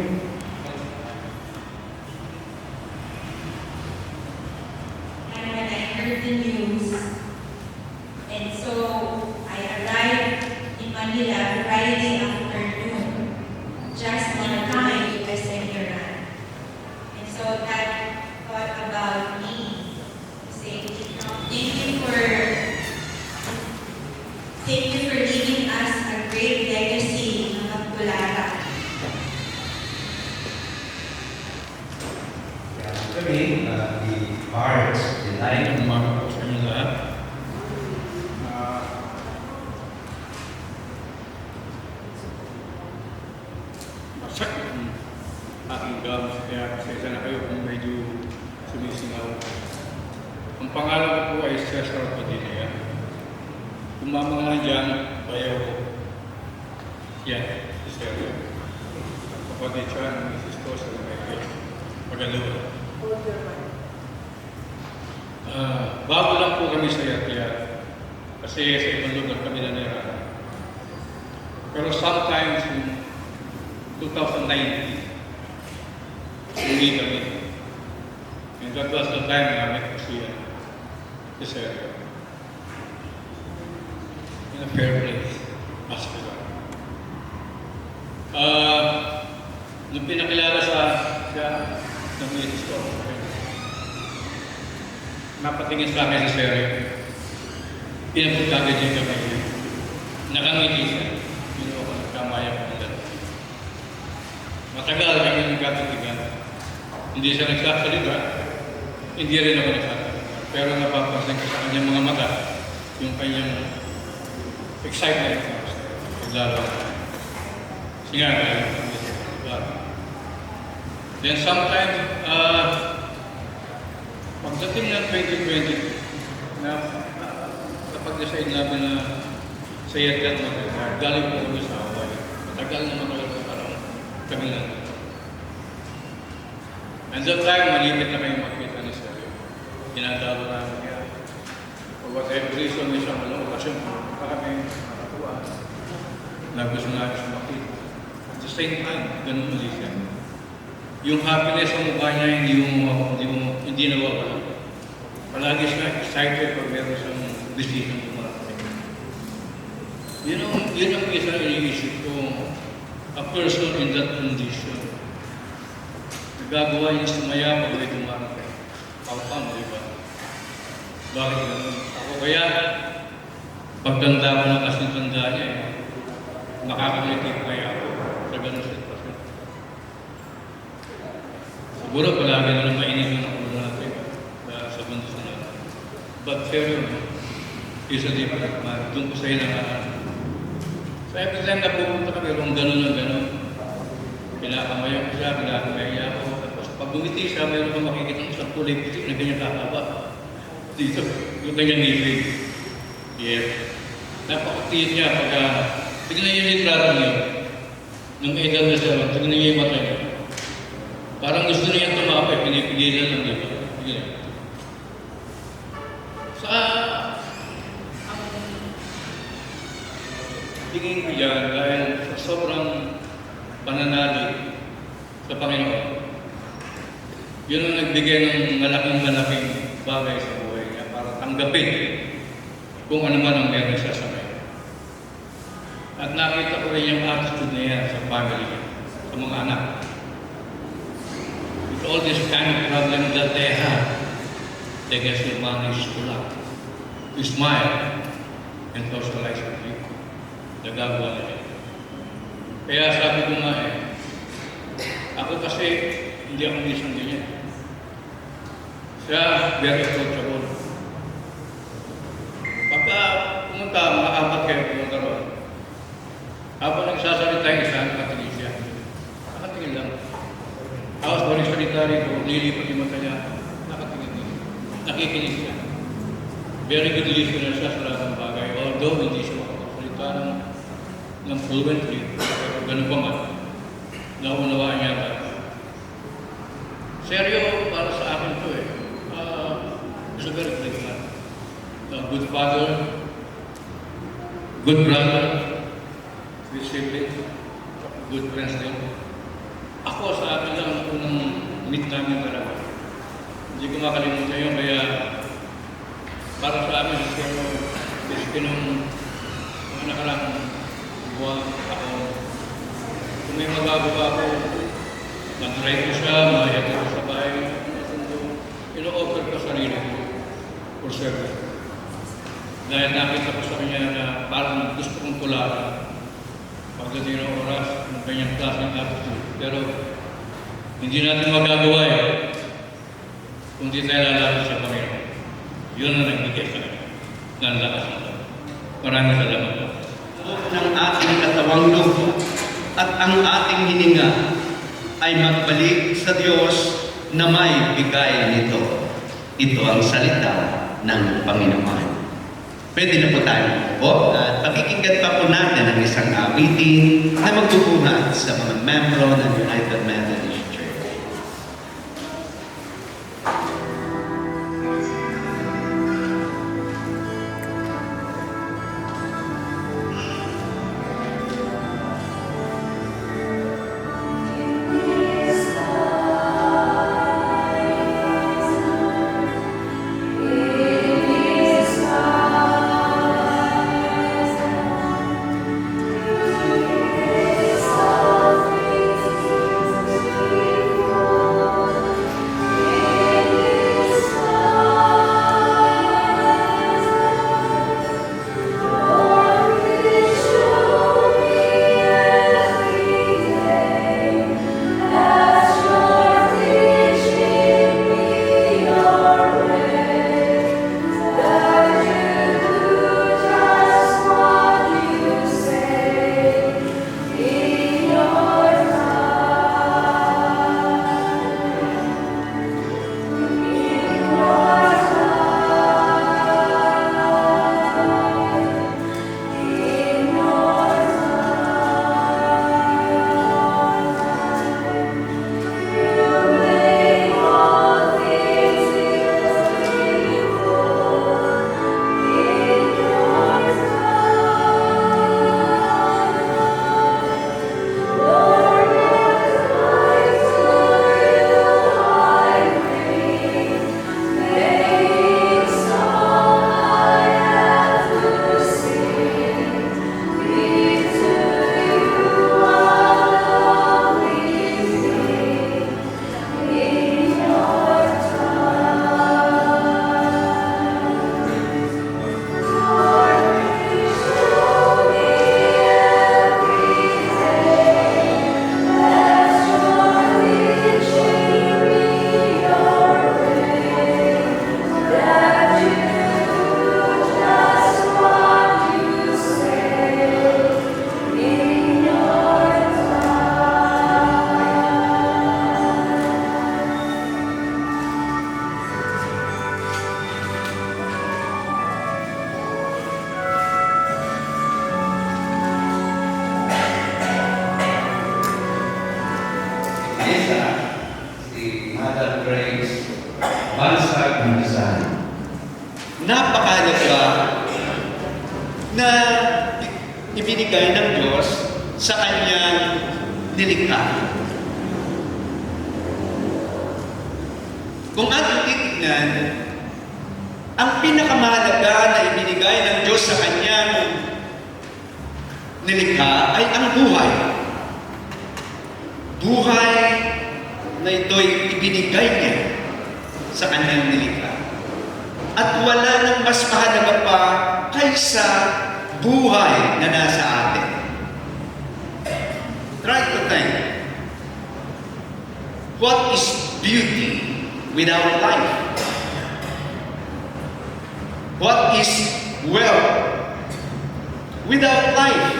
Actually, the arts, the light, Umaga po sa inyo lahat. Masakit ang aking gums, kaya pasensya na kayo kung medyo sumisingaw. Ang pangalan ko po ay Cesar Padilla. Kumama nga dyan, bayaw ko. Yan, si Sergio. Kapatid siya ng Mrs. ko sa Lumeke. Pagalawa. Bago lang po kami sa Yat-Yat. Kasi sa ibang lugar kami nanirahan. Pero sometimes in 2019, uwi kami. And that was the time na met ko siya. Si Sergio. In a fair place. Hospital. Nung pinakilala siya ng Mrs. ko, napatingin sa akin si Sergio. Pinapagkagad yung kamay niya. Nakangiti siya. Yun ako nagkamaya ko ng gano'n. Matagal kami nagkatitigan. Hindi siya nagsasalita. Hindi rin ako nagsasalita. Pero napapansin ko sa kanyang mga mata yung kanyang excitement. Naglaro. Kasi nga, then sometimes, pagdating ng 2020, na kapag decide namin na sa Yat-Yat mag-regard, galing po kami sa Hawaii. Matagal naman ako parang kami lang. And that time, malimit na kayo makita ni Sergio. Tinatawag namin niya. For whatever reason, may isang walang okasyon. Kami nakatuwa na gusto natin siya makita. At the same time, ganun ulit siya. Yung happiness sa mukha niya, hindi nawawala. Palagi siya excited pag meron siyang decision kumarating. Yun ang isa iniisip ko, a person in that condition. Nagagawa niya sumaya pag may dumarating. How come, di ba? Bakit ganun? Ako kaya, pagtanda ko na kasing tanda niya, nakakangiti kaya ako sa ganun sitwasyon. Siguro palagi na lang mainit yung nakulo natin sa mundo sa natin. But Sergio is a different man. Doon ko sa ilangaan. So every time na pupunta kami, kung gano'n na gano'n, kinakamayan ko siya, kinakamaya ako. Tapos pag bumiti siya, mayroon ka makikita ng isang kulay puti na ganyan kakaba. Dito, yung kanyang ngipin. Yes. Napakatiit niya pagka, tignan niyo yung litrato niya. Nung edad na siya, tignan niyo yung mata niya. Parang gusto niya tumapay, pinipigilan lang dito. Sa ang tingin ko yan dahil sa sobrang pananalig sa Panginoon, yun ang nagbigay ng malaking bagay sa buhay niya para tanggapin kung ano man ang meron siya sa ngayon. At nakita ko rin yung attitude niya sa family niya, sa mga anak. All this kind of problem that they have, they can still manage to laugh, to smile, and socialize with you. Nagagawa nila. Kaya sabi ko nga ako kasi hindi ako minsan ganyan. Siya, very approachable. Pagka pumunta, makaapat kayo pumunta ron. Habang nagsasalita yung isa, nakatingin siya. Nakatingin lang. Tapos balik salita rito, nilipat yung mata niya, nakatingin niya. Nakikinig siya. Very good listener siya sa lahat ng bagay. Although hindi siya makapagsalita ng fluently, pero ganun pa man, naunawaan niya ba. Sergio, para sa akin to is a very good man. A good father, good brother, good sibling, good friends din. Ako sa akin lang unang meet namin talaga. Hindi ko makalimutan yun, kaya para sa amin, pero kasi nung mga nakarang buwan ako, kung may magagawa ako, mag-try ko siya, mayat ko sa bahay, ino-offer ko sarili ko for service. Dahil nakita ko sa kanya na parang gusto kong tularan pagdating ng oras ng kanyang klaseng attitude. Pero hindi natin magagawa kung di tayo lalapit sa Panginoon. Yun ang nagbigay sa akin ng lakas ng Lord. Maraming salamat po. Ng ating katawang lupa at ang ating hininga ay magbalik sa Diyos na may bigay nito. Ito ang salita ng Panginoon. Pwede na po tayo po at pakikinggan pa po natin ang isang awitin na magbubuhat sa mga membro ng United Methodist Church. Napakahalaga na ibinigay ng Diyos sa kanyang nilikha. Kung ating titignan, ang pinakamahalaga na ibinigay ng Diyos sa kanyang nilikha ay ang buhay. Buhay na ito'y ibinigay niya sa kanyang nilikha. At wala nang mas mahalaga pa kaysa buhay na nasa atin. Try to think. What is beauty without life? What is wealth without life?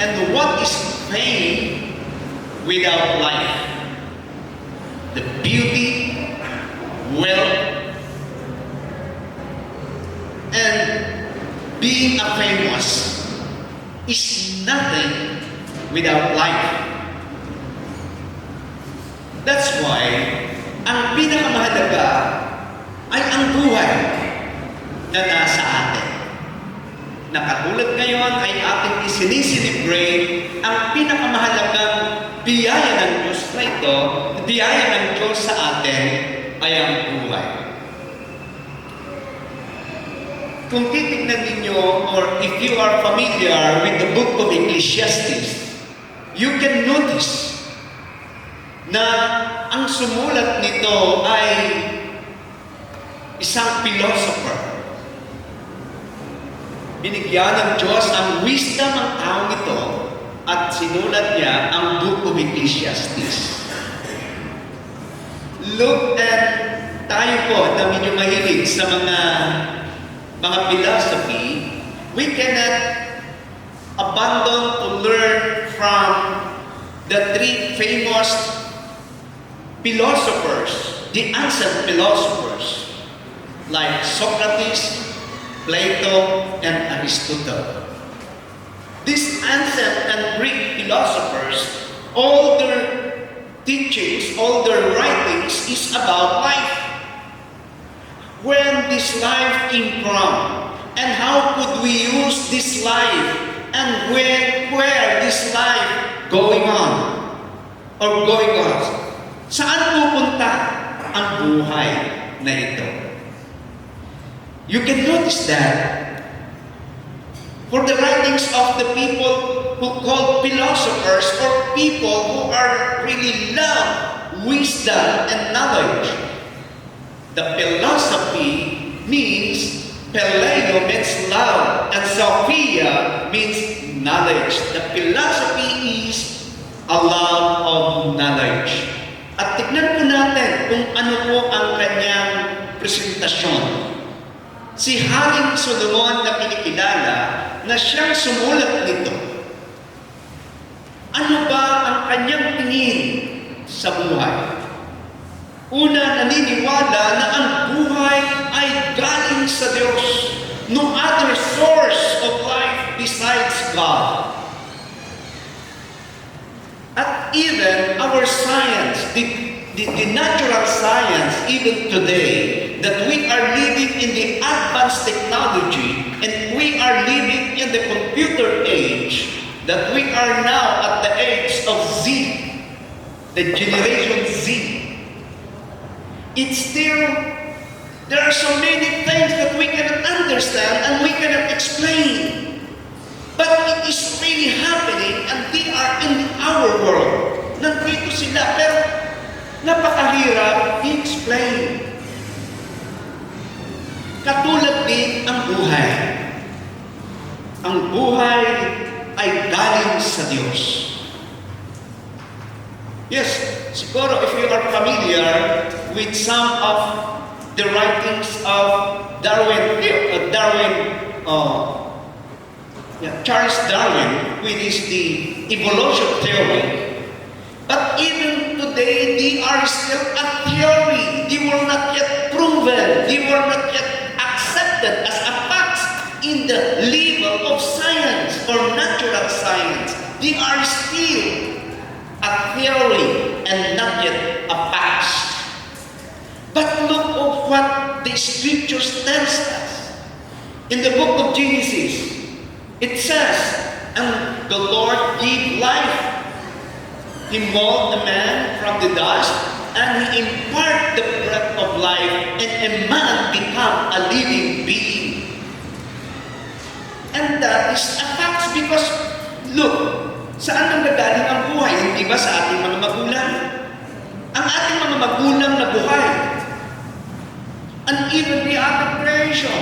And what is fame without life? The beauty, wealth, and being a famous is nothing without life. That's why ang pinakamahalaga ay ang buhay na nasa atin. Na katulad ngayon ay ating isiniselebrate ang pinakamahalagang biyaya ng Diyos na ito, biyaya ng Diyos sa atin ay ang buhay. Kung titignan ninyo, or if you are familiar with the book of Ecclesiastes, you can notice na ang sumulat nito ay isang philosopher. Binigyan ng Diyos ang wisdom ng taong ito at sinulat niya ang book of Ecclesiastes. look at tayo po na medyo mahilig sa mga philosophy, we cannot abandon to learn from the three famous philosophers, the ancient philosophers, like Socrates, Plato, and Aristotle. These ancient and Greek philosophers, all their teachings, all their writings is about life. When this life came from, and how could we use this life, and where this life going on, or going on. Saan pupunta ang buhay na ito? You can notice that for the writings of the people who call philosophers, or people who are really love wisdom and knowledge. The philosophy means, Phileo means love, and Sophia means knowledge. The philosophy is a love of knowledge. At tignan po natin kung ano po ang kanyang presentasyon. Si Haring Solomon na kinikilala na siyang sumulat nito. Ano ba ang kanyang tingin sa buhay? Una, naniniwala na ang buhay ay galing sa Diyos. No other source of life besides God. At even our science, the natural science, even today, that we are living in the advanced technology and we are living in the computer age, that we are now at the age of Z, the generation Z. It's still, there are so many things that we cannot understand and we cannot explain. But it is really happening and they are in our world. Nandito sila, pero napakahirap i-explain. Katulad din ang buhay. Ang buhay ay galing sa Diyos. Yes, siguro if you are familiar with some of the writings of Charles Darwin, which is the evolution theory. But even today, they are still a theory. They were not yet proven. They were not yet accepted as a fact in the level of science or natural science. They are still a theory and not yet a fact. But look at what the scriptures tells us. In the book of Genesis, it says, and the Lord gave life. He molded the man from the dust, and He imparted the breath of life, and a man became a living being. And that is a fact because, look, saan nanggagaling ang buhay? Hindi ba sa ating mga magulang? Ang ating mga magulang na buhay. And even the other creation,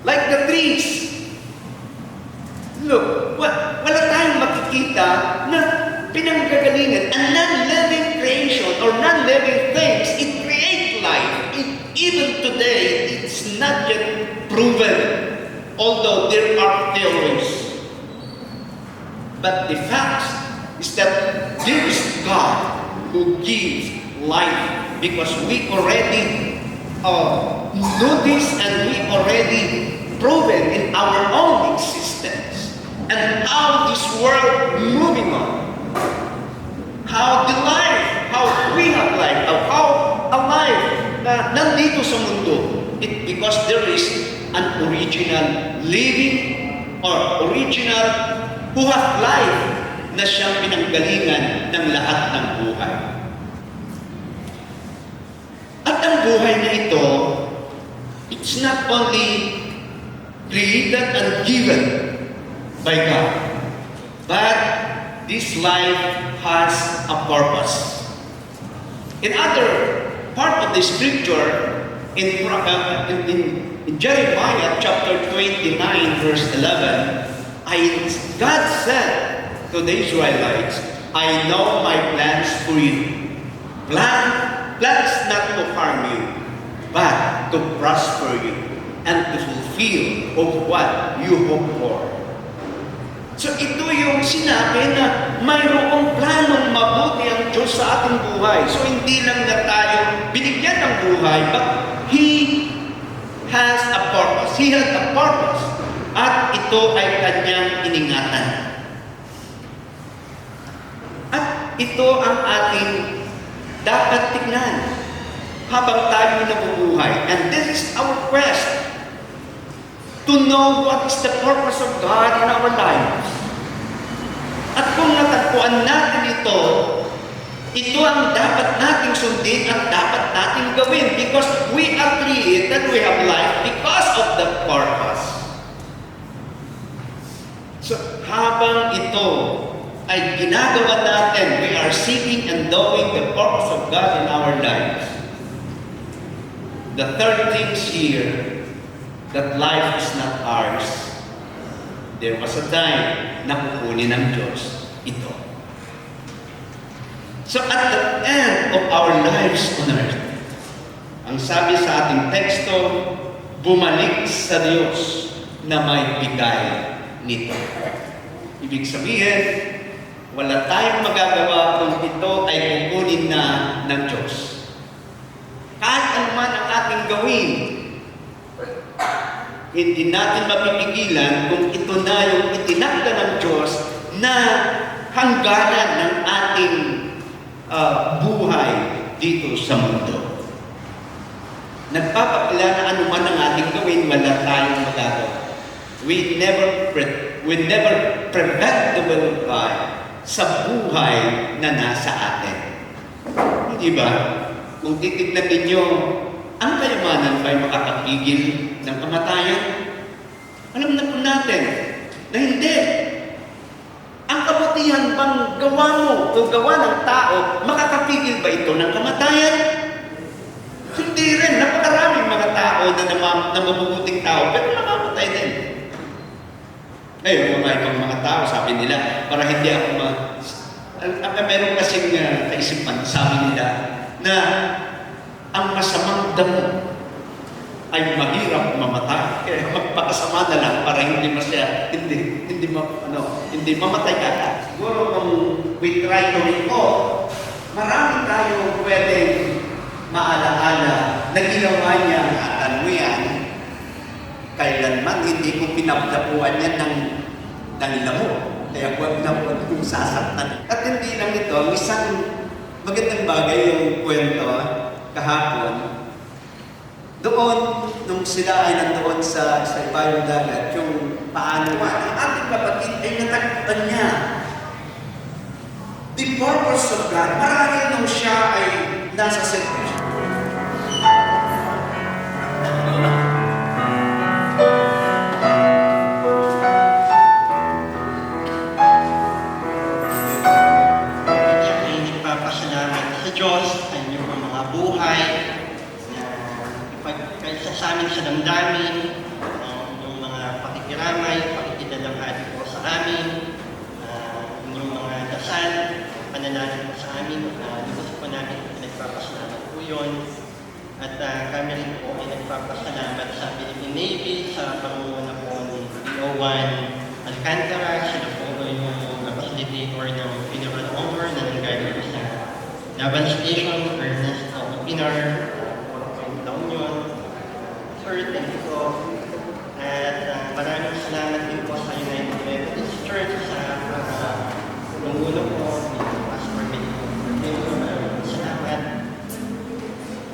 like the trees. Look, wala tayong makikita na pinanggagalingan. A non-living creation or non-living things, it creates life. Even today, it's not yet proven, although there are theories. But the fact is that there is God who gives life because we already know this and we already proven in our own existence. And how this world moving on. How the life, how we have life, how a life na nandito sa mundo. Because there is an original living or original who has life na siyang pinanggalingan ng lahat ng buhay. At ang buhay na ito, it's not only created and given by God. But this life has a purpose. In other part of the scripture, in Jeremiah chapter 29 verse 11, God said to the Israelites, I know my plans for you. Plan plans not to harm you, but to prosper you and to fulfill of what you hope for. So ito yung sinabi na mayroong planong mabuti ang Diyos sa ating buhay. So hindi lang na tayo binigyan ng buhay, but He has a purpose. He has a purpose. At ito ay kanyang iningatan. At ito ang ating dapat tignan habang tayo nabubuhay. And this is our quest to know what is the purpose of God in our lives. At kung natagpuan natin ito, ito ang dapat nating sundin at dapat nating gawin because we are created, we have life because of the purpose. So habang ito ay ginagawa natin, we are seeking and knowing the purpose of God in our lives. The third thing here, that life is not ours. There was a time na kukunin ng Diyos ito. So at the end of our lives on earth, ang sabi sa ating teksto, bumalik sa Diyos na may bigay nito. Ibig sabihin, wala tayong magagawa kung ito ay kukunin na ng Diyos. Kahit anuman ang ating gawin, hindi natin mapipigilan kung ito na yung itinakda ng Diyos na hangganan ng ating buhay dito sa mundo. Nagpapakila na anuman ang ating gawin, wala tayong magagawa. We never prevent the will of God sa buhay na nasa atin. Hindi ba? Kung titignan ninyo, ang kayamanan ba'y makakapigil ng kamatayan? Alam na po natin na hindi. Ang kabutihan bang gawa mo o gawa ng tao, makakapigil ba ito ng kamatayan? Hindi rin. Napakaraming mga tao na mabubuting tao, pero namamatay din. Ngayon, mga ibang mga tao, sabi nila, para hindi ako meron kasing kaisipan, sabi nila, na ang masamang damo ay mahirap mamatay. Kaya magpakasama na lang para hindi mamatay ka. Siguro kung we try to recall, marami tayo pwedeng maalaala na ginawa niya at ano yan, kailanman hindi ko pinapdapuan yan ng lamo. Kaya huwag kong sasaktan. At hindi lang ito, isang magandang bagay yung kwento kahapon. Doon, nung sila ay nandoon sa ibayong dagat, yung paano ang ating kapatid ay natagpuan niya. The purpose of God, marahil nung siya ay nasa sitwasyon. Diyos sa inyong mga buhay na ipagkaisa sa amin sa damdamin, yung mga pakikiramay, pakikidalahati po sa amin, yung mga dasal, panalangin po sa amin, lubos po namin nagpapasalamat po yun. At kami rin po ay nagpapasalamat sa Philippine Navy, sa pangunguna po ni PO1 Alcantara, sila po yung facilitator ng funeral honor na nanggaling sa Laban Station, Ernest Pinar, La Union. Sir, thank you po. At maraming salamat din po sa United Methodist Church sa pangunguna po ni Pastor Benito. Maraming salamat.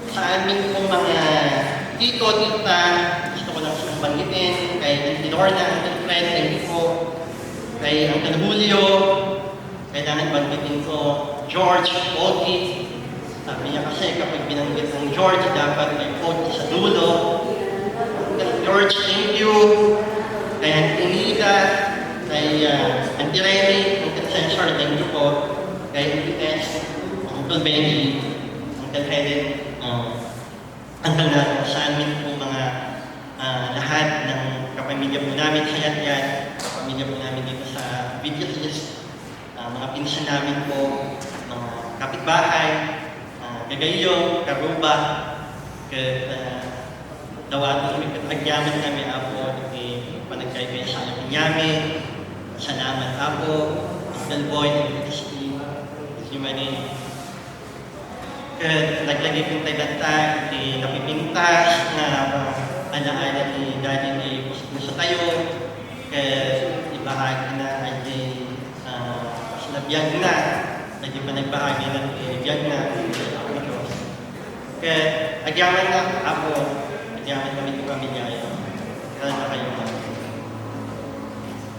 Sa aming pong mga tito, tita, gusto ko lang silang banggitin, kay Auntie Lorna, Uncle Fred, thank you po. Kay Uncle Julio, kailangan banggitin ko, George, Ogie. Sabi niya kasi kapag binanggit ng George, dapat may Ogie sa dulo. George, thank you. Kay Auntie Nida, kay Auntie Remy, Uncle Censor, thank you po. Kay Auntie Tess, Uncle Benny, Uncle Helen, Uncle Nano, sa amin po mga lahat ng kapamilya po namin sa Yat-Yat, kapamilya po namin dito sa Vigilis, mga pinsan namin po, mga kapitbahay, nagayon, karuba, ket dawaton kami ket agyaman kami Apo iti panagkaybay sa kanyami. Salamat Apo, Uncle Boy, Christy, si Marie. Ket naglagay kong tayo iti napipintas na alaala ni Daddy ni gusto tayo. Ket ibahagi na iti sinabiyag na, lagi pa nagbahagi ng ibiyag na. Ket agyaman na Apo, agyaman kami iti pamilya. Kaya na kayo na.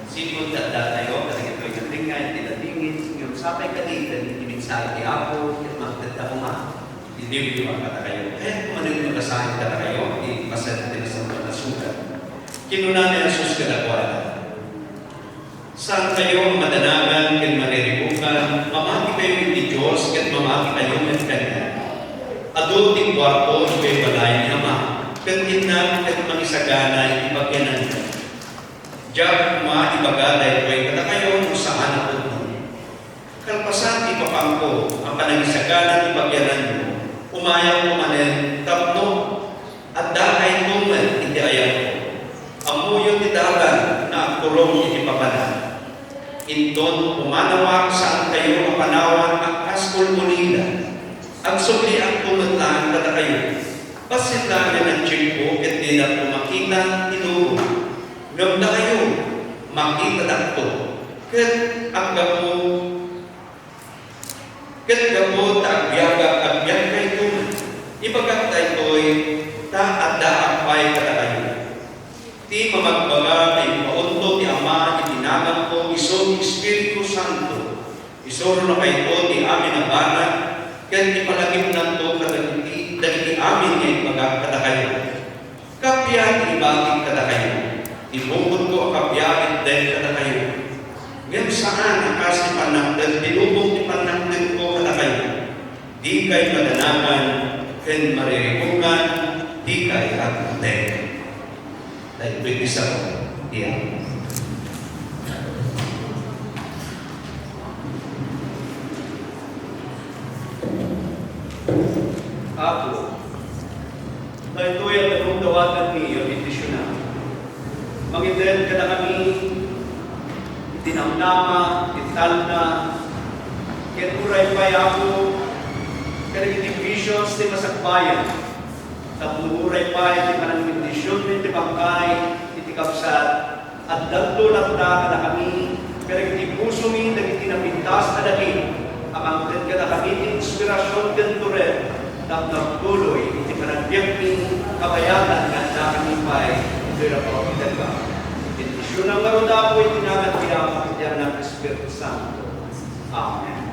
Sino tanda tayo, kasi ito'y natingay, tilatingin, yung sapay kalitan, iminsay di Apo, yung magdanda mo ma, hindi mo ang kayo. Kaya kumanin yung kasahin ka kayo, di pasal din sa mga nasukat. Kinunan ni Jesus kadakwanan. Saan kayo madanagan, kin mariribukan, mamaki kayo ni Diyos, kin mamaki kayo ng Kanya. Adulting kwarto, kayo balay ni Ama, kin inang, kin mangisagana, ipagyanan niya. Diyak ibaga dahil kayo kada kayo kung saan ako mo. Kalpasan ipapangko ang panangisaganan ipagyanan mo. Umayang kumanin tapno at dahay tuman iti ayaw ko. Amuyo ti dagan na kulong iti papanan. Inton umanawak saan kayo mapanawan ang kaskol munila. Ang sumli ang tumatlaan kada kayo. Pasit namin ang tiyempo at di na pumakita inuho. Gamda kayo, makita dakto. Ket ang gamo, agbyag kay tuman. Ibagak tayo'y taada ang pay kada kayo. Ti mamagbaga ay maunto ti Ama, itinagang ko, iso ni Espiritu Santo. Isoro na kayo ti amin ang banat, ket ipalagim na to kadagiti amin ngayon magak kada kayo. Kapya ibagin kada kayo. Ibungkot ko ang kapyakit dahil kada kayo. Ngayon saan ang kasi panakdan, dinubong ipanakdan ko kada kayo. Di kayo madanagan, ken mariribukan, di kayo agutay. Dahil ito'y isa ko, iyan. Apo, dahil ito'y ang nagong dawagan niyo, itisyonan. Mangitin ka na kami, itinamnama, italna, keturay pa'y ako, kanagiti visions di masagbayan, tapnuray pa'y iti panangmindisyon, iti bangkay, iti kapsat, at dagdo na ka na kami, kanagiti puso mi, nagiti napintas na dali, amangtin ka na kami, inspirasyon kenturet, tapnagtuloy, iti panagbiyak mi, kabayanan, ganda kami pa'y, Kaya po, kita ba? Itisyon ang maruda po itinagat kaya makityan ng Espiritu Santo. Amen.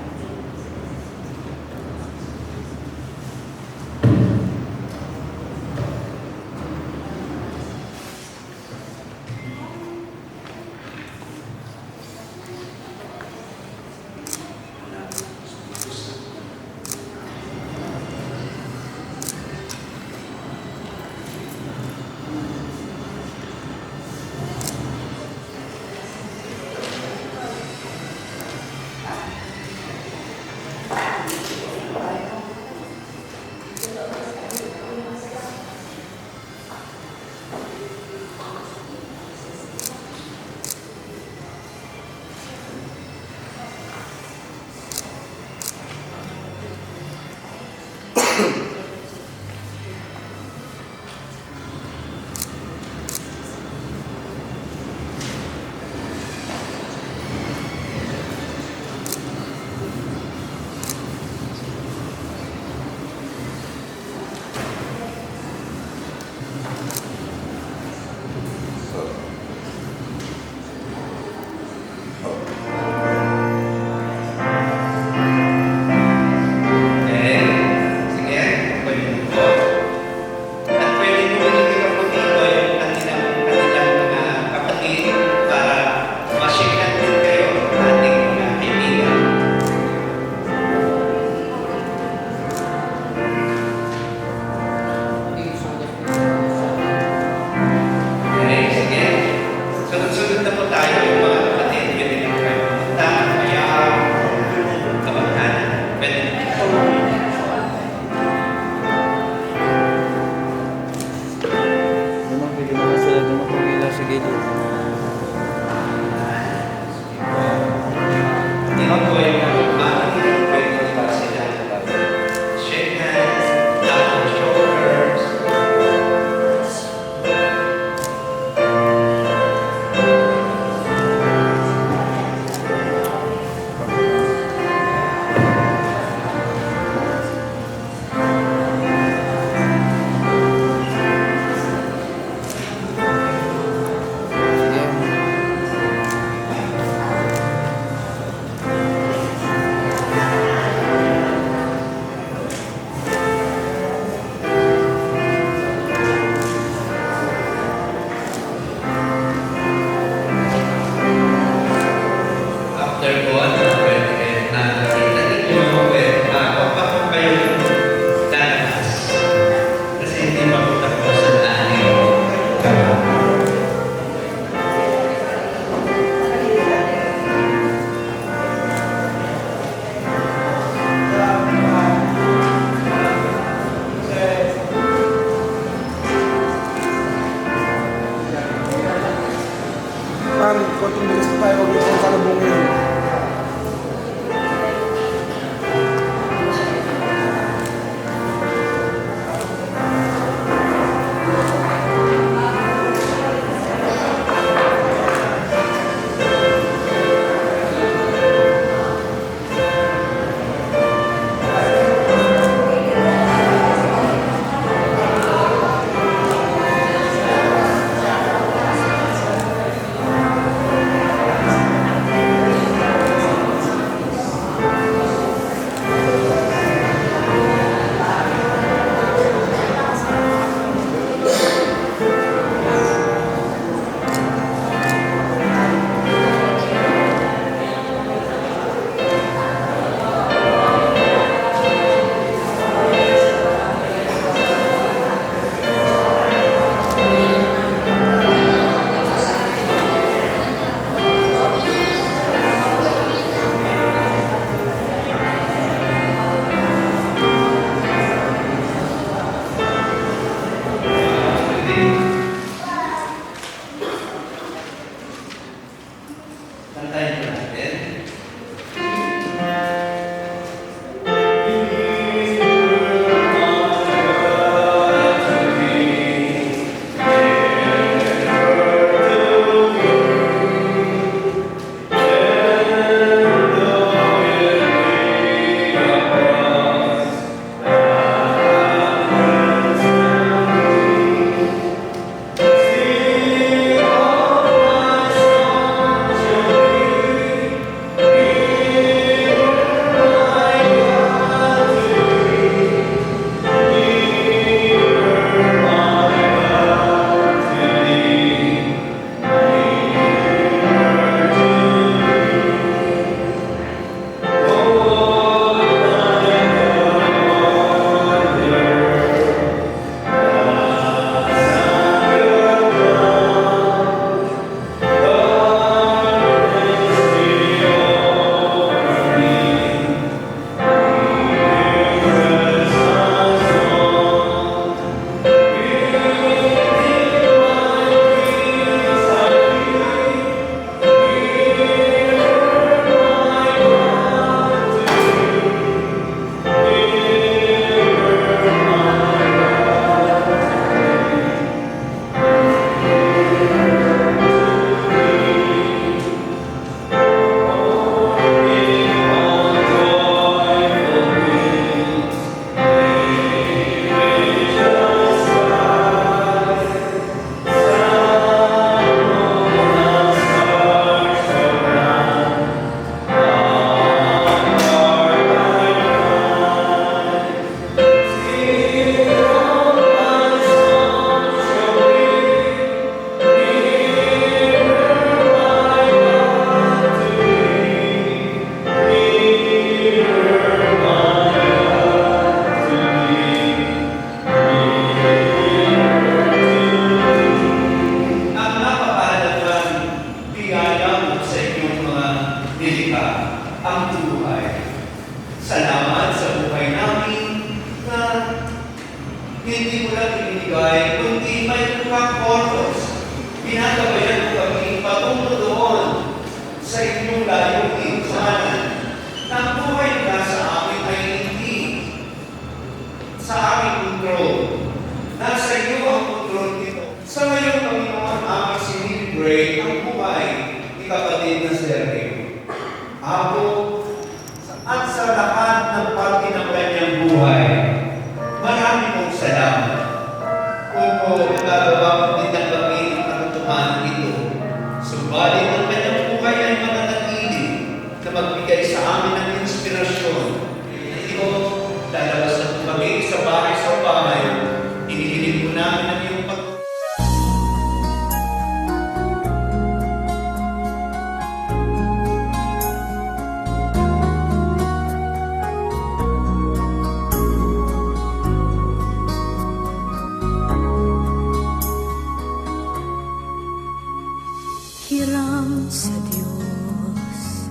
hindi mo lang ibinigay, kundi may kang purpose. Ginagabayan mo kami patungo doon sa inyong layunin sa amin. Na ang buhay na sa amin ay hindi sa aming kontrol. Nasa iyo ang kontrol nito. Sa ngayon, Panginoon, aming sinilibrate ang buhay ni kapatid na Sergio. Ako, at sa lahat ng parte ng kanyang buhay, marami mong salamat. Kung nagagawa mo din ang gawin ang katutuhan ito, subalit ang kanyang buhay ay mananatili na magbigay sa amin ng inspirasyon. Ito, lalabas at tumagay sa bahay, hinihiling mo namin ang iyong pag- Hiram sa Diyos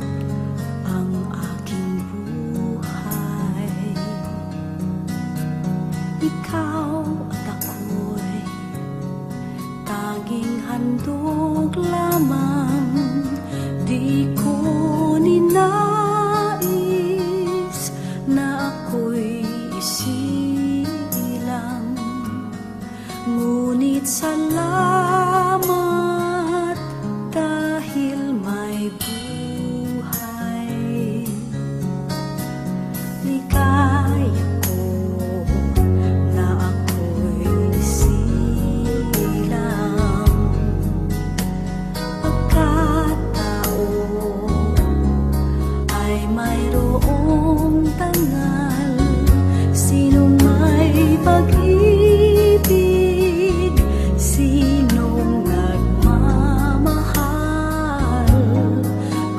ang aking buhay. Ikaw at ako'y tanging handog lamang. Di ko ninais na ako'y isilang. Ngunit salamat dahil may buhay. Ligaya ko na ako'y silang. Pagkataon ay mayroong tangal. Sino may pag-ibig, sinong nagmamahal,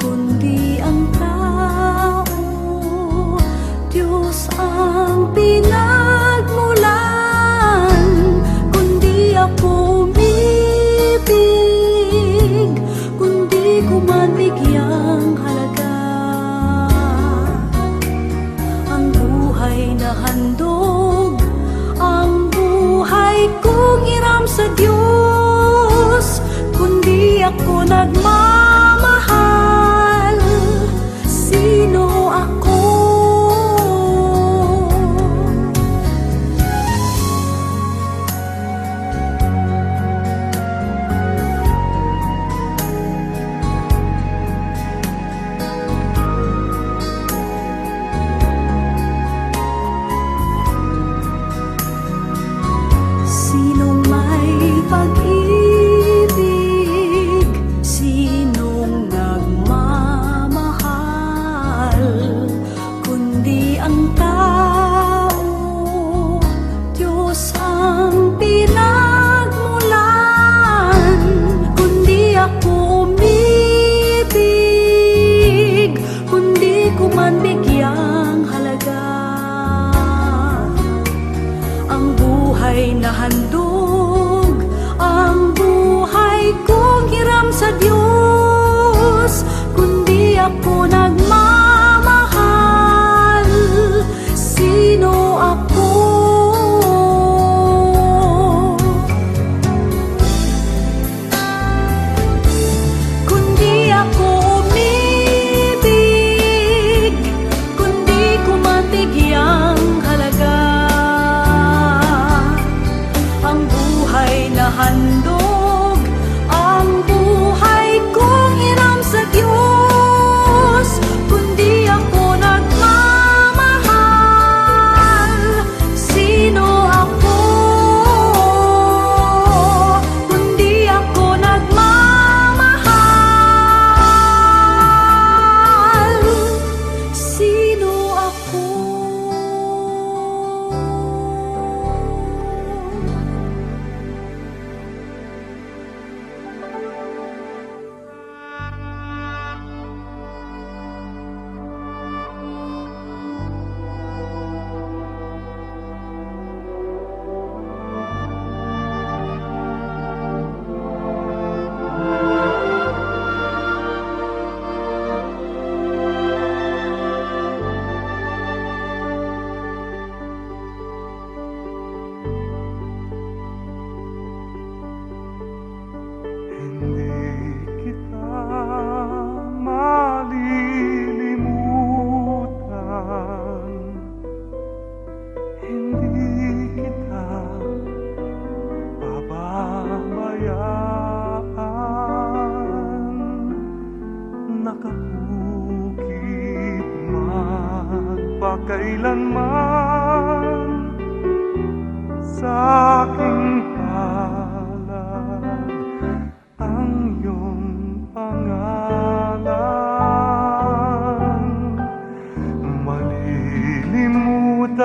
kundi ang tao, Diyos ang pinagmulan. Kundi ako umibig, kundi ko man bigyang halaga ang buhay na handog, ang buhay kong hiram sa Diyos. Kundi ako nagmamahal, sino ako?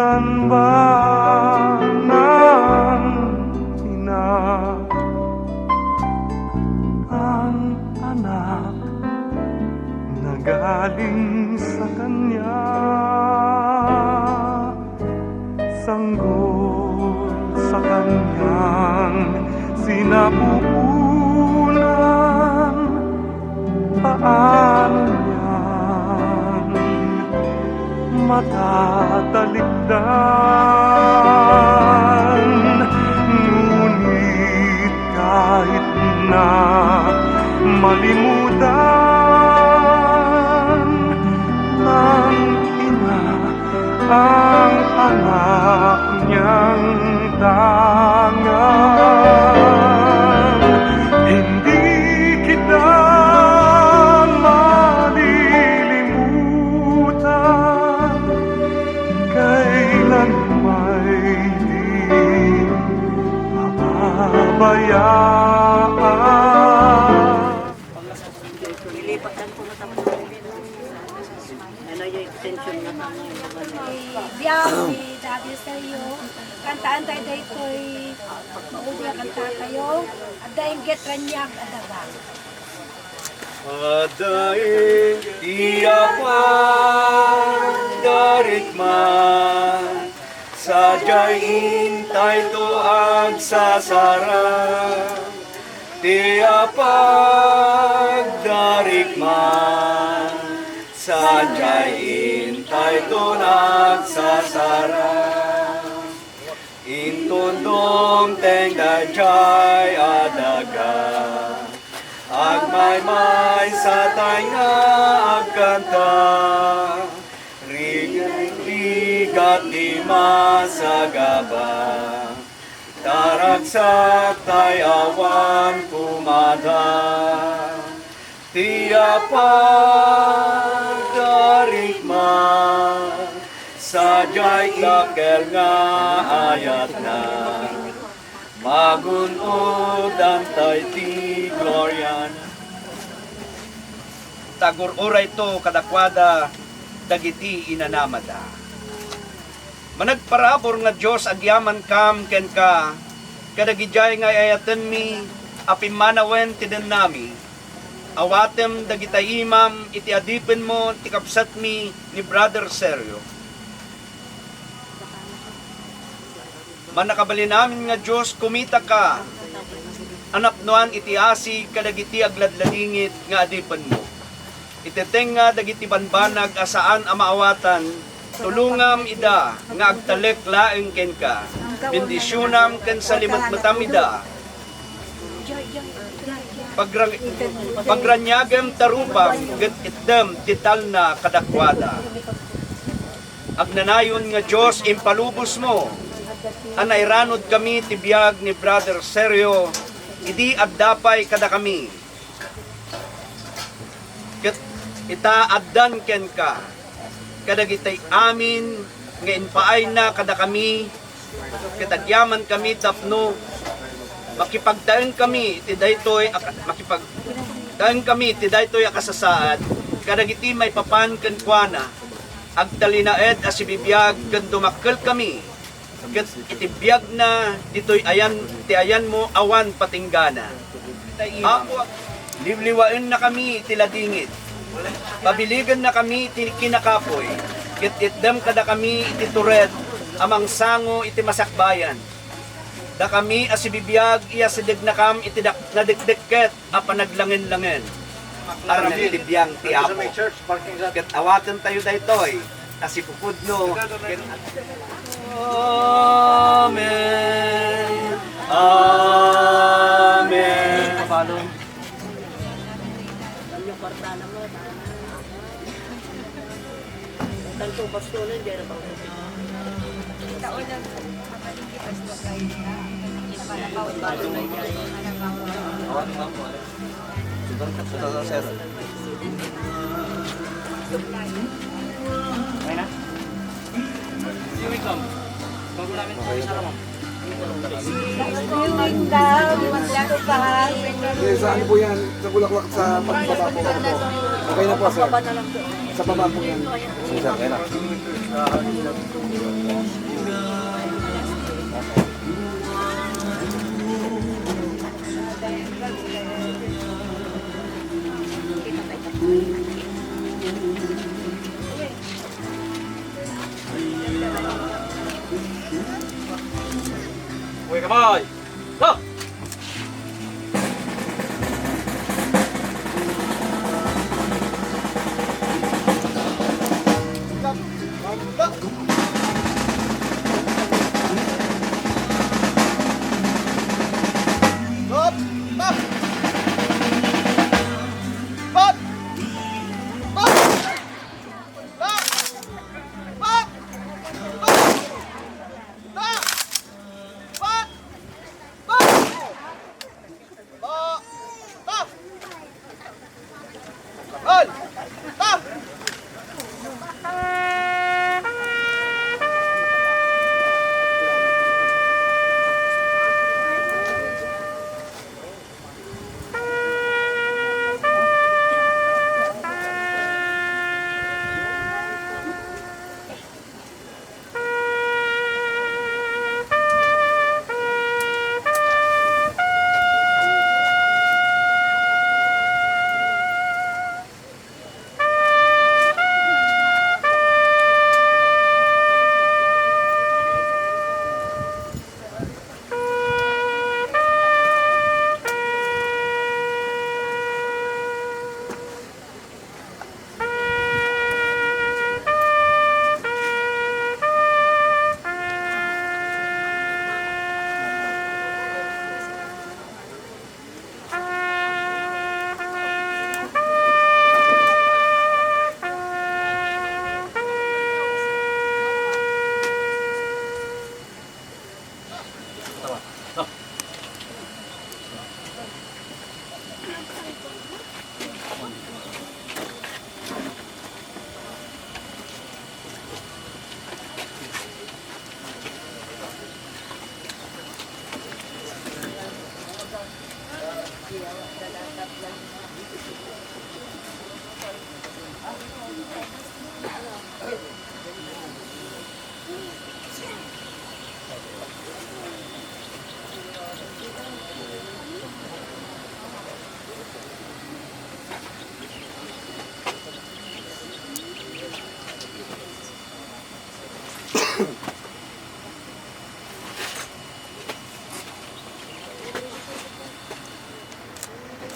Kailan ba ng ina ang anak na galing sa kanya? Sanggol sa kanyang sinapupunan, paano niyan matatalikdan? Ngunit kahit na malimutan ng ina ang anak niyang tangan, hindi kita malilimutan, kailan may di mababayaan. Biyang, si Davi sa'yo. Kantaan tayo dito'y maugya kanta kayo. At dahil get ranyak adagang. Adaing tiyapan darikman, sadyain tayo ang sasarang. Tiapag darikman, sadyain tayo nagsasarang. Intundong teng dayjay adaga, agmay-may sa tayo nga agkanta, rigat di masagaba, taragsak tay awan kumada, tiapag darikman, sadyay dakel nga ayat na, magunod ang tay ti glorian. Tagur-uray to kadakwada dagiti inanamada. Managparabor nga Diyos agyaman kam ken ka, kadagijay nga ayaten mi, apimanawen ti den nami, awatem dagita imam iti adipin mo ti kapsat mi ni Brother Sergio. Manakabali namin nga Diyos kumita ka, anapnuan iti asi kadagiti agladladingit nga adipin mo. Iteteng nga dagiti banbanag asaan amaawatan, tulungam ida nga agtalek laeng ken ka, bendisyonam ken salimat matam ida, pagranyagem tarubam get itdem tital na kadakwada. Agnanayon nga Diyos impalubos mo, anairanod kami tibiyag ni Brother Sergio, idi addapay kada kami. Ket ita addan ken ka, kadagitay amin nga inpaay na kada kami, katagyaman kami tapno, makipagtaen kami ti daytoy akasasaad, kadagiti may papan ken kuana, agtalinaed as ibibiyag ken dumakkel kami, ket itibiyag na ditoy ayan ti ayan mo awan patinggana. Ako liwliwaen na kami ti ladingit, pabiligan na kami iti kinakapoy, ket itdem kada kami iti tured, amang sango iti masakbayan. Da kami asibibiyag iya sidig na kam iti nadikdikket a panaglangin-langin. Aram iti biyang ti Apo. Ket awaten tayo daytoy, asipupudno. Amen. Amen. Taon lang mapaligid as to kayo na. Napalapawad-balo na yan. Saan po yan? Sa Bulaklak sa pagbaba po. Okay na po, sir. Sa baba po yan. Sige sir, kaya na. Uy, kamay! Go!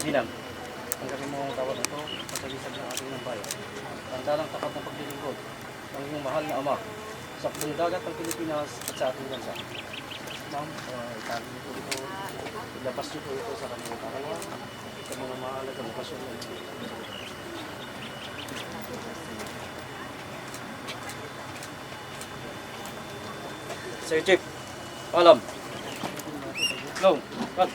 Bilang, tanggapin mo ang tawad ito, masagisag ng ating ng bayan. Tanda ng tapat ng paglilingkod ng iyong mahal na Ama sa pulang dagat ng Pilipinas at sa ating bansa. Ma'am, itagi niyo po ito, ilabas niyo po ito sa kanilang karawang sa mga mahalagang okasyon ng Sir Chief, alam. Go, cut.